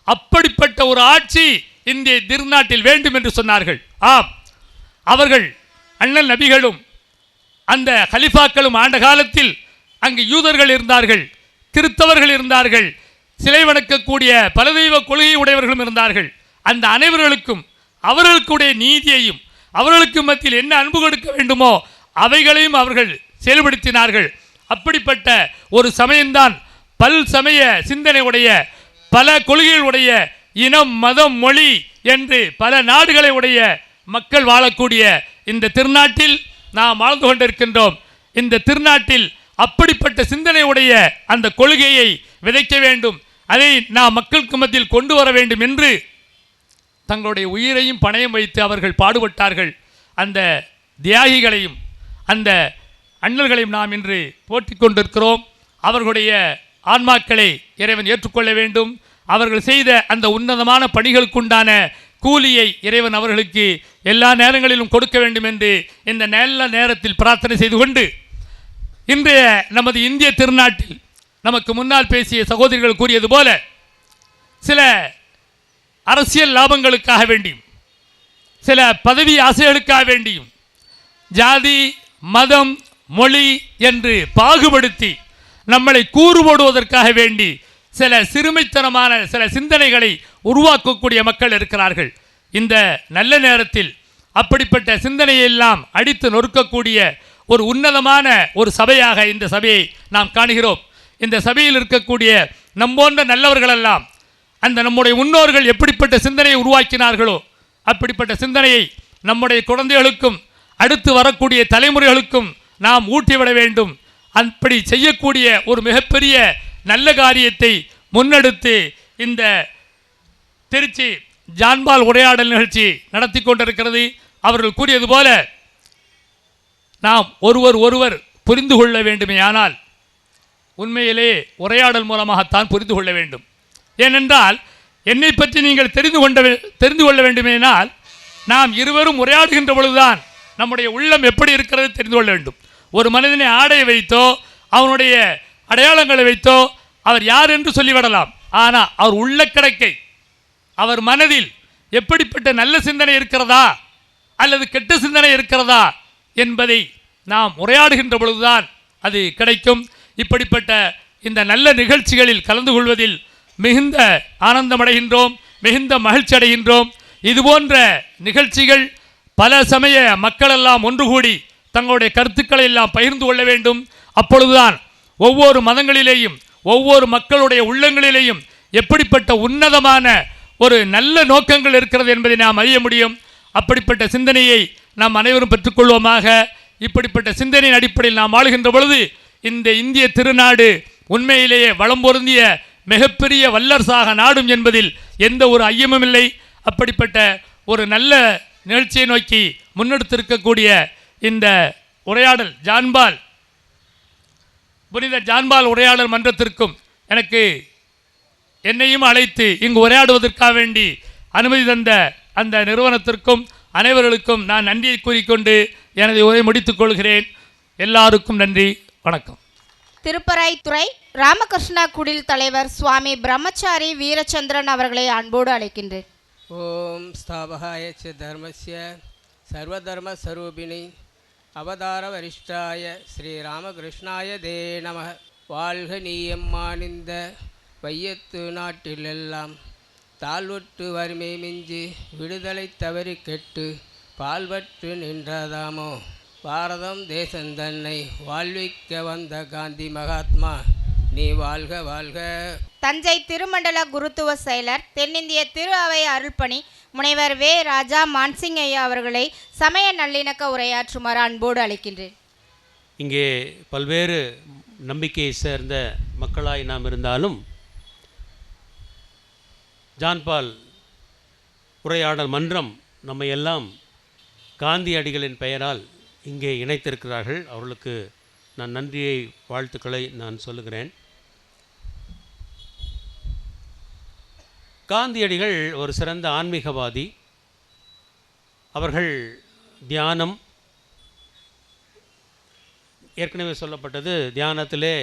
அப்படிப்பட்ட ஒரு ஆட்சி இந்திய திருநாட்டில் வேண்டும் என்று சொன்னார்கள். ஆம், அவர்கள் அண்ணல் நபிகளும் அந்த கலிஃபாக்களும் ஆண்ட காலத்தில் அங்கு யூதர்கள் இருந்தார்கள், கிறிஸ்தவர்கள் இருந்தார்கள், சிலை வணக்கக்கூடிய பல தெய்வ கொள்கை உடையவர்களும் இருந்தார்கள். அந்த அனைவர்களுக்கும் அவர்களுக்குடைய நீதியையும் அவர்களுக்கு மத்தியில் என்ன அன்பு கொடுக்க வேண்டுமோ அவைகளையும் அவர்கள் செயல்படுத்தினார்கள். அப்படிப்பட்ட ஒரு சமயம்தான் பல் சமய சிந்தனை உடைய பல கொள்கைகளுடைய இனம் மதம் மொழி என்று பல நாடுகளை உடைய மக்கள் வாழக்கூடிய இந்த திருநாட்டில் நாம் வாழ்ந்து கொண்டிருக்கின்றோம். இந்த திருநாட்டில் அப்படிப்பட்ட சிந்தனை உடைய அந்த கொள்கையை விதைக்க வேண்டும், அதை நாம் மக்களுக்கு மத்தியில் கொண்டு வர வேண்டும் என்று தங்களுடைய உயிரையும் பணயம் வைத்து அவர்கள் பாடுபட்டார்கள். அந்த தியாகிகளையும் அந்த அண்ணல்களையும் நாம் இன்று போற்றிக் கொண்டிருக்கிறோம். அவர்களுடைய ஆன்மாக்களை இறைவன் ஏற்றுக்கொள்ள வேண்டும். அவர்கள் செய்த அந்த உன்னதமான பணிகளுக்குண்டான கூலியை இறைவன் அவர்களுக்கு எல்லா நேரங்களிலும் கொடுக்க வேண்டும் என்று இந்த நல்ல நேரத்தில் பிரார்த்தனை செய்து கொண்டு, இன்றைய நமது இந்திய திருநாட்டில் நமக்கு முன்னால் பேசிய சகோதரிகள் கூறியது போல சில அரசியல் லாபங்களுக்காக வேண்டியும் சில பதவி ஆசைகளுக்காக வேண்டியும் ஜாதி மதம் மொழி என்று பாகுபடுத்தி நம்மளை கூறுபடுவதற்காக வேண்டி சில சிறுமைத்தனமான சில சிந்தனைகளை உருவாக்கக்கூடிய மக்கள் இருக்கிறார்கள். இந்த நல்ல நேரத்தில் அப்படிப்பட்ட சிந்தனையெல்லாம் அடித்து நொறுக்கக்கூடிய ஒரு உன்னதமான ஒரு சபையாக இந்த சபையை நாம் காணுகிறோம். இந்த சபையில் இருக்கக்கூடிய போன்ற நல்லவர்களெல்லாம் அந்த நம்முடைய முன்னோர்கள் எப்படிப்பட்ட சிந்தனையை உருவாக்கினார்களோ அப்படிப்பட்ட சிந்தனையை நம்முடைய குழந்தைகளுக்கும் அடுத்து வரக்கூடிய தலைமுறைகளுக்கும் நாம் ஊட்டிவிட வேண்டும். அப்படி செய்யக்கூடிய ஒரு மிகப்பெரிய நல்ல காரியத்தை முன்னெடுத்து இந்த திருச்சி ஜான்பால் உரையாடல் நிகழ்ச்சி நடத்தி கொண்டிருக்கிறது. அவர்கள் கூறியது போல நாம் ஒருவர் புரிந்து கொள்ள வேண்டுமே, ஆனால் உண்மையிலே உரையாடல் மூலமாகத்தான் புரிந்து கொள்ள வேண்டும். ஏனென்றால் என்னை பற்றி நீங்கள் தெரிந்து கொள்ள வேண்டுமேனால் நாம் இருவரும் உரையாடுகின்ற பொழுதுதான் நம்முடைய உள்ளம் எப்படி இருக்கிறது தெரிந்து கொள்ள வேண்டும். ஒரு மனிதனை ஆடையை வைத்தோ அவனுடைய அடையாளங்களை வைத்தோ அவர் யார் என்று சொல்லிவிடலாம். ஆனால் அவர் உள்ள கிடக்கை, அவர் மனதில் எப்படிப்பட்ட நல்ல சிந்தனை இருக்கிறதா அல்லது கெட்ட சிந்தனை இருக்கிறதா என்பதை நாம் உரையாடுகின்ற பொழுதுதான் அது கிடைக்கும். இப்படிப்பட்ட இந்த நல்ல நிகழ்ச்சிகளில் கலந்து கொள்வதில் மிகுந்த ஆனந்தமடைகின்றோம், மிகுந்த மகிழ்ச்சி அடைகின்றோம். இதுபோன்ற நிகழ்ச்சிகள் பல சமய மக்களெல்லாம் ஒன்று கூடி தங்களுடைய கருத்துக்களை எல்லாம் பகிர்ந்து கொள்ள வேண்டும். அப்பொழுதுதான் ஒவ்வொரு மதங்களிலேயும் ஒவ்வொரு மக்களுடைய உள்ளங்களிலேயும் எப்படிப்பட்ட உன்னதமான ஒரு நல்ல நோக்கங்கள் இருக்கிறது என்பதை நாம் அறிய முடியும். அப்படிப்பட்ட சிந்தனையை நாம் அனைவரும் பெற்றுக்கொள்வோமாக. இப்படிப்பட்ட சிந்தனையின் அடிப்படையில் நாம் ஆளுகின்ற பொழுது இந்த இந்திய திருநாடு உண்மையிலேயே வளம் பொருந்திய மிகப்பெரிய வல்லரசாக நாடும் என்பதில் எந்த ஒரு ஐயமும் இல்லை. அப்படிப்பட்ட ஒரு நல்ல நிகழ்ச்சியை நோக்கி முன்னெடுத்திருக்கக்கூடிய இந்த உரையாடல் புனித ஜான்பால் உரையாடல் மன்றத்திற்கும் என்னையும் அழைத்து இங்கு உரையாடுவதற்காக வேண்டி அனுமதி தந்த அந்த நிறுவனத்திற்கும் அனைவர்களுக்கும் நான் நன்றியை கூறிக்கொண்டு எனது உரை முடித்துக் கொள்கிறேன். எல்லாருக்கும் நன்றி, வணக்கம். திருப்பராய்த்துறை ராமகிருஷ்ணா குடில் தலைவர் சுவாமி பிரம்மச்சாரி வீரச்சந்திரன் அவர்களை அன்போடு அழைக்கின்றேன். ஓம் ஸ்தாபகாய ச தர்மஸ்ய சர்வதர்ம ஸ்வரூபிணி அவதார வரிஷ்டாய ஸ்ரீ ராமகிருஷ்ணாய தே நம. வாழ்க நீயம்மானிந்த வையத்து நாட்டிலெல்லாம் தாழ்வற்று வறுமை மிஞ்சி விடுதலை தவறி கெட்டு பால்வற்று நின்றதாமோ பாரதம் தேசந்தன்னை வாழ்விக்க வந்த காந்தி மகாத்மா நீ வாழ்க வாழ்க. தஞ்சை திருமண்டல குருத்துவ செயலர் தென்னிந்திய திரு அவை அருள்பணி முனைவர் வே ராஜா மான்சிங் ஐயா அவர்களை சமய நல்லிணக்க உரையாற்றுமாறு அன்போடு அழைக்கின்றேன். இங்கே பல்வேறு நம்பிக்கையை சேர்ந்த மக்களாய் நாம் இருந்தாலும் ஜான்பால் உரையாடல் மன்றம் நம்மை எல்லாம் காந்தியடிகளின் பெயரால் இங்கே இணைத்திருக்கிறார்கள். அவர்களுக்கு நான் நன்றியை வாழ்த்துக்களை நான் சொல்லுகிறேன். காந்தியடிகள் ஒரு சிறந்த ஆன்மீகவாதி. அவர்கள் தியானம், ஏற்கனவே சொல்லப்பட்டது, தியானத்திலே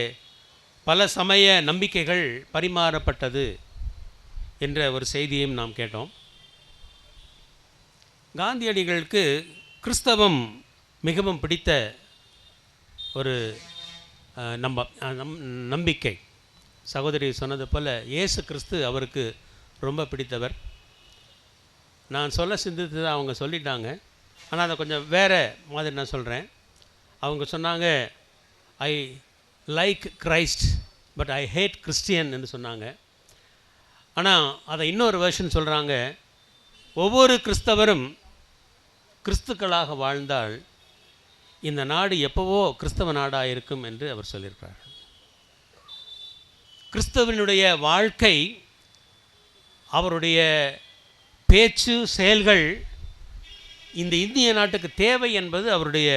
பல சமய நம்பிக்கைகள் பரிமாறப்பட்டது என்ற ஒரு செய்தியையும் நாம் கேட்டோம். காந்தியடிகளுக்கு கிறிஸ்தவம் மிகவும் பிடித்த ஒரு நம்பிக்கை. சகோதரி சொன்னது போல் இயேசு கிறிஸ்து அவருக்கு ரொம்ப பிடித்தவர். நான் சொல்ல சிந்தித்து தான் அவங்க சொல்லிட்டாங்க, ஆனால் அதை கொஞ்சம் வேறு மாதிரி நான் சொல்கிறேன். அவங்க சொன்னாங்க, I like Christ but I hate Christian என்று சொன்னாங்க. ஆனால் அதை இன்னொரு வெர்ஷன் சொல்கிறாங்க, ஒவ்வொரு கிறிஸ்தவரும் கிறிஸ்துக்களாக வாழ்ந்தால் இந்த நாடு எப்போவோ கிறிஸ்தவ நாடாக இருக்கும் என்று அவர் சொல்லியிருக்கிறார்கள். கிறிஸ்தவனுடைய வாழ்க்கை, அவருடைய பேச்சு செயல்கள் இந்த இந்திய நாட்டுக்கு தேவை என்பது அவருடைய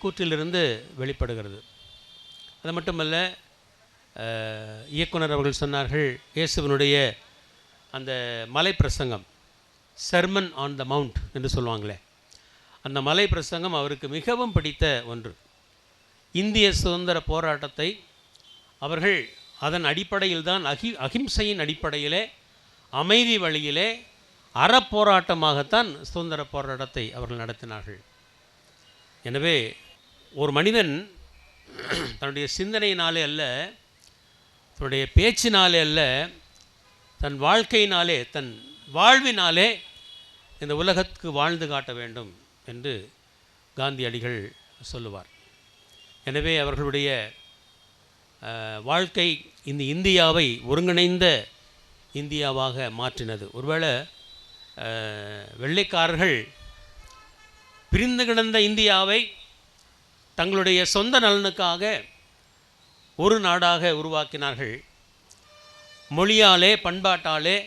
கூற்றிலிருந்து வெளிப்படுகிறது. அது மட்டுமல்ல, இயக்குனர் அவர்கள் சொன்னார்கள், இயேசுவினுடைய அந்த மலை பிரசங்கம், சர்மன் ஆன் த மவுண்ட் என்று சொல்லுவாங்களே, அந்த மலை பிரசங்கம் அவருக்கு மிகவும் பிடித்த ஒன்று. இந்திய சுதந்திர போராட்டத்தை அவர்கள் அதன் அடிப்படையில் தான் அகிம்சையின் அடிப்படையிலே, அமைதி வழியிலே, அறப்போராட்டமாகத்தான் சுதந்திர போராட்டத்தை அவர்கள் நடத்தினார்கள். எனவே ஒரு மனிதன் தன்னுடைய சிந்தனையினாலே அல்ல, தன்னுடைய பேச்சினாலே அல்ல, தன் வாழ்க்கையினாலே, தன் வாழ்வினாலே இந்த உலகத்துக்கு வாழ்ந்து காட்ட வேண்டும் என்று காந்தியடிகள் சொல்லுவார். எனவே அவர்களுடைய வாழ்க்கை இந்த இந்தியாவை ஒருங்கிணைந்த இந்தியாவாக மாற்றினது. ஒருவேளை வெள்ளைக்காரர்கள் பிரிந்து கிடந்த இந்தியாவை தங்களுடைய சொந்த நலனுக்காக ஒரு நாடாக உருவாக்கினார்கள். மொழியாலே, பண்பாட்டாலே,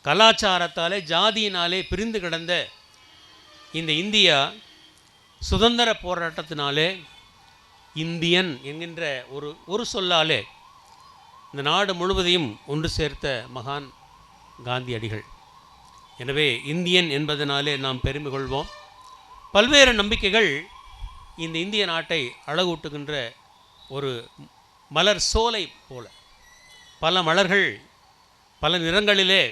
கலாச்சாரத்தாலே, ஜாதியினாலே பிரிந்து கிடந்த இந்த இந்தியா சுதந்திர போராட்டத்தினாலே இந்தியன் என்கின்ற ஒரு சொல்லாலே இந்த நாடு முழுவதையும் ஒன்று சேர்த்த மகான் காந்தியடிகள். எனவே இந்தியன் என்பதனாலே நாம் பெருமை கொள்வோம். பல்வேறு நம்பிக்கைகள் இந்த இந்திய நாட்டை அழகூட்டுகின்ற ஒரு மலர் சோலை போல, பல மலர்கள் பல நிறங்களிலே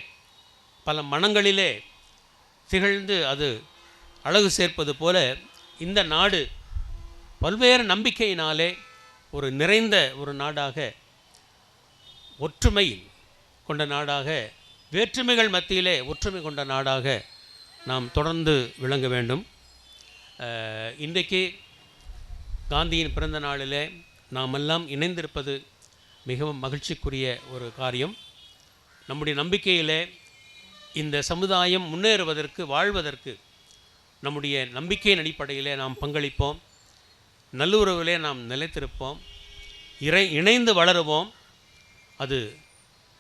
பல மனங்களிலே திகழ்ந்து அது அழகு சேர்ப்பது போல இந்த நாடு பல்வேறு நம்பிக்கையினாலே ஒரு நிறைந்த ஒரு நாடாக, ஒற்றுமை கொண்ட நாடாக, வேற்றுமைகள் மத்தியிலே ஒற்றுமை கொண்ட நாடாக நாம் தொடர்ந்து விளங்க வேண்டும். இன்றைக்கு காந்தியின் பிறந்த நாளிலே நாம் எல்லாம் இணைந்திருப்பது மிகவும் மகிழ்ச்சிக்குரிய ஒரு காரியம். நம்முடைய நம்பிக்கையிலே இந்த சமுதாயம் முன்னேறுவதற்கு, வாழ்வதற்கு நம்முடைய நம்பிக்கையின் அடிப்படையிலே நாம் பங்களிப்போம். நல்லுறவிலே நாம் நிலைத்திருப்போம். இணைந்து வளருவோம். அது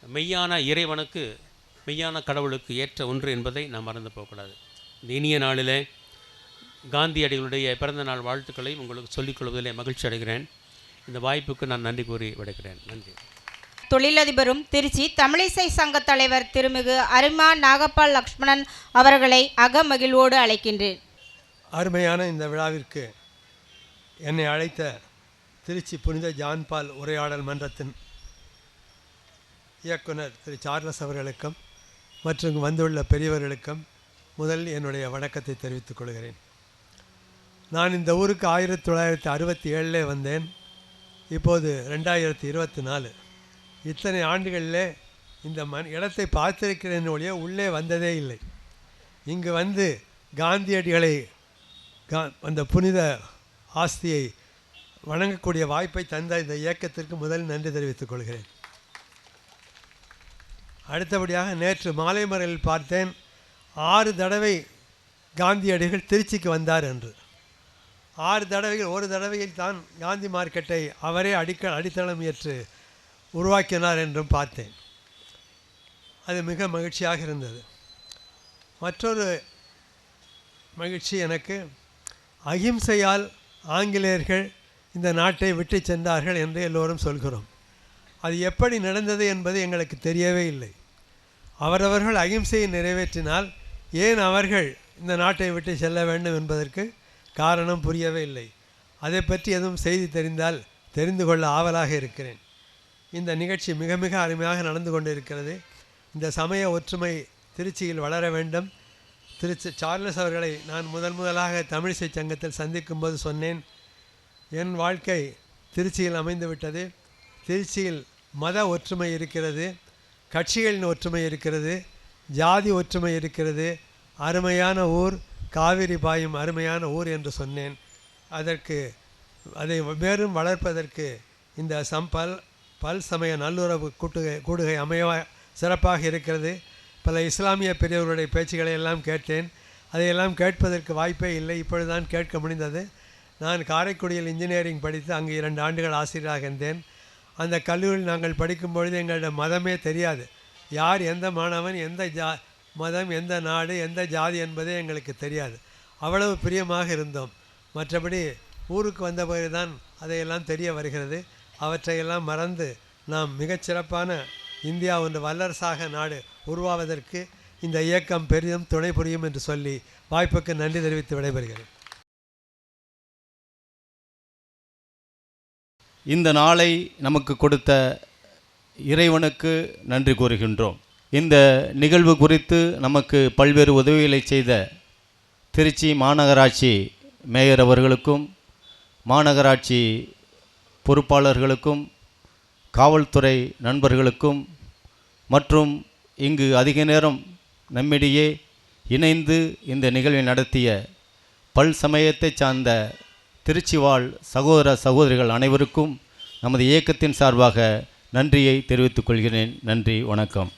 மெய்யான இறைவனுக்கு, மெய்யான கடவுளுக்கு ஏற்ற ஒன்று என்பதை நாம் மறந்து போகக்கூடாது. இந்த இனிய நாளிலே காந்தியடிகளுடைய பிறந்த நாள் வாழ்த்துக்களை உங்களுக்கு சொல்லிக்கொள்வதிலே மகிழ்ச்சி அடைகிறேன். இந்த வாய்ப்புக்கு நான் நன்றி கூறி விடைக்கிறேன். நன்றி. தொழிலதிபரும் திருச்சி தமிழிசை சங்க தலைவர் திருமிகு அரிமா நாகப்பால் லக்ஷ்மணன் அவர்களை அகமகிழ்வோடு அழைக்கின்றேன். அருமையான இந்த விழாவிற்கு என்னை அழைத்த திருச்சி புனித ஜான்பால் உரையாடல் மன்றத்தின் இயக்குனர் திரு சார்லஸ் அவர்களுக்கும் மற்றும் வந்துள்ள பெரியவர்களுக்கும் முதல் என்னுடைய வணக்கத்தை தெரிவித்துக் கொள்கிறேன். நான் இந்த ஊருக்கு 1967 வந்தேன். இப்போது 2024. இத்தனை ஆண்டுகளில் இந்த இடத்தை பார்த்திருக்கிறேன் ஒழிய உள்ளே வந்ததே இல்லை. இங்கு வந்து காந்தியடிகளை அந்த புனித ஆஸ்தியை வணங்கக்கூடிய வாய்ப்பை தந்த இந்த இயக்கத்திற்கு முதல் நன்றி தெரிவித்துக் கொள்கிறேன். அடுத்தபடியாக நேற்று மாலை மறையில் பார்த்தேன் 6 தடவை காந்தியடிகள் திருச்சிக்கு வந்தார் என்று. 6 தடவைகள், ஒரு தடவையில் தான் காந்தி மார்க்கெட்டை அவரே அடித்தளம் ஏற்று உருவாக்கினார் என்றும் பார்த்தேன். அது மிக மகிழ்ச்சியாக இருந்தது. மற்றொரு மகிழ்ச்சி எனக்கு, அகிம்சையால் ஆங்கிலேயர்கள் இந்த நாட்டை விட்டு சென்றார்கள் என்று எல்லோரும் சொல்கிறோம். அது எப்படி நடந்தது என்பது எங்களுக்கு தெரியவே இல்லை. அவரவர்கள் அகிம்சையை நிறைவேற்றினால் ஏன் அவர்கள் இந்த நாட்டை விட்டு செல்ல வேண்டும் என்பதற்கு காரணம் புரியவே இல்லை. அதை பற்றி எதுவும் செய்தி தெரிந்தால் தெரிந்து கொள்ள ஆவலாக இருக்கிறேன். இந்த நிகழ்ச்சி மிக மிக அருமையாக நடந்து கொண்டு இருக்கிறது. இந்த சமய ஒற்றுமை திருச்சியில் வளர வேண்டும். திருச்சி சார்லஸ் அவர்களை நான் முதலாக தமிழிசை சங்கத்தில் சந்திக்கும்போது சொன்னேன், என் வாழ்க்கை திருச்சியில் அமைந்து விட்டது. திருச்சியில் மத ஒற்றுமை இருக்கிறது, கட்சிகளின் ஒற்றுமை இருக்கிறது, ஜாதி ஒற்றுமை இருக்கிறது. அருமையான ஊர், காவிரி பாயும் அருமையான ஊர் என்று சொன்னேன். அதை மேலும் வளர்ப்பதற்கு இந்த பல் சமய நல்லுறவு கூடுகை சிறப்பாக இருக்கிறது. பல இஸ்லாமிய பெரியவர்களுடைய பேச்சுக்களை எல்லாம் கேட்டேன். அதையெல்லாம் கேட்பதற்கு வாய்ப்பே இல்லை, இப்பொழுதுதான் கேட்க முடிந்தது. நான் காரைக்குடியில் இன்ஜினியரிங் படித்து அங்கு 2 ஆண்டுகள் ஆசிரியராக இருந்தேன். அந்த கல்லூரியில் நாங்கள் படிக்கும் பொழுது எங்களிடம் மதமே தெரியாது. யார் எந்த மாணவன், எந்த மதம், எந்த நாடு, எந்த ஜாதி என்பதே எங்களுக்கு தெரியாது. அவ்வளவு பிரியமாக இருந்தோம். மற்றபடி ஊருக்கு வந்த பிறகு தான் அதையெல்லாம் தெரிய வருகிறது. அவற்றையெல்லாம் மறந்து நாம் மிகச்சிறப்பான இந்தியா ஒன்று வல்லரசாக நாடு உருவாவதற்கு இந்த இயக்கம் பெரிதும் துணை புரியும் என்று சொல்லி வாய்ப்புக்கு நன்றி தெரிவித்து விடைபெறுகிறேன். இந்த நாளை நமக்கு கொடுத்த இறைவனுக்கு நன்றி கூறுகின்றோம். இந்த நிகழ்வு குறித்து நமக்கு பல்வேறு உதவிகளை செய்த திருச்சி மாநகராட்சி மேயர் அவர்களுக்கும், மாநகராட்சி பொறுப்பாளர்களுக்கும், காவல்துறை நண்பர்களுக்கும் மற்றும் இங்கு அதிக நேரம் நம்மிடையே இணைந்து இந்த நிகழ்வை நடத்திய பல் சமயத்தை சார்ந்த திருச்சி வாழ் சகோதர சகோதரிகள் அனைவருக்கும் நமது இயக்கத்தின் சார்பாக நன்றியை தெரிவித்துக் கொள்கிறேன். நன்றி, வணக்கம்.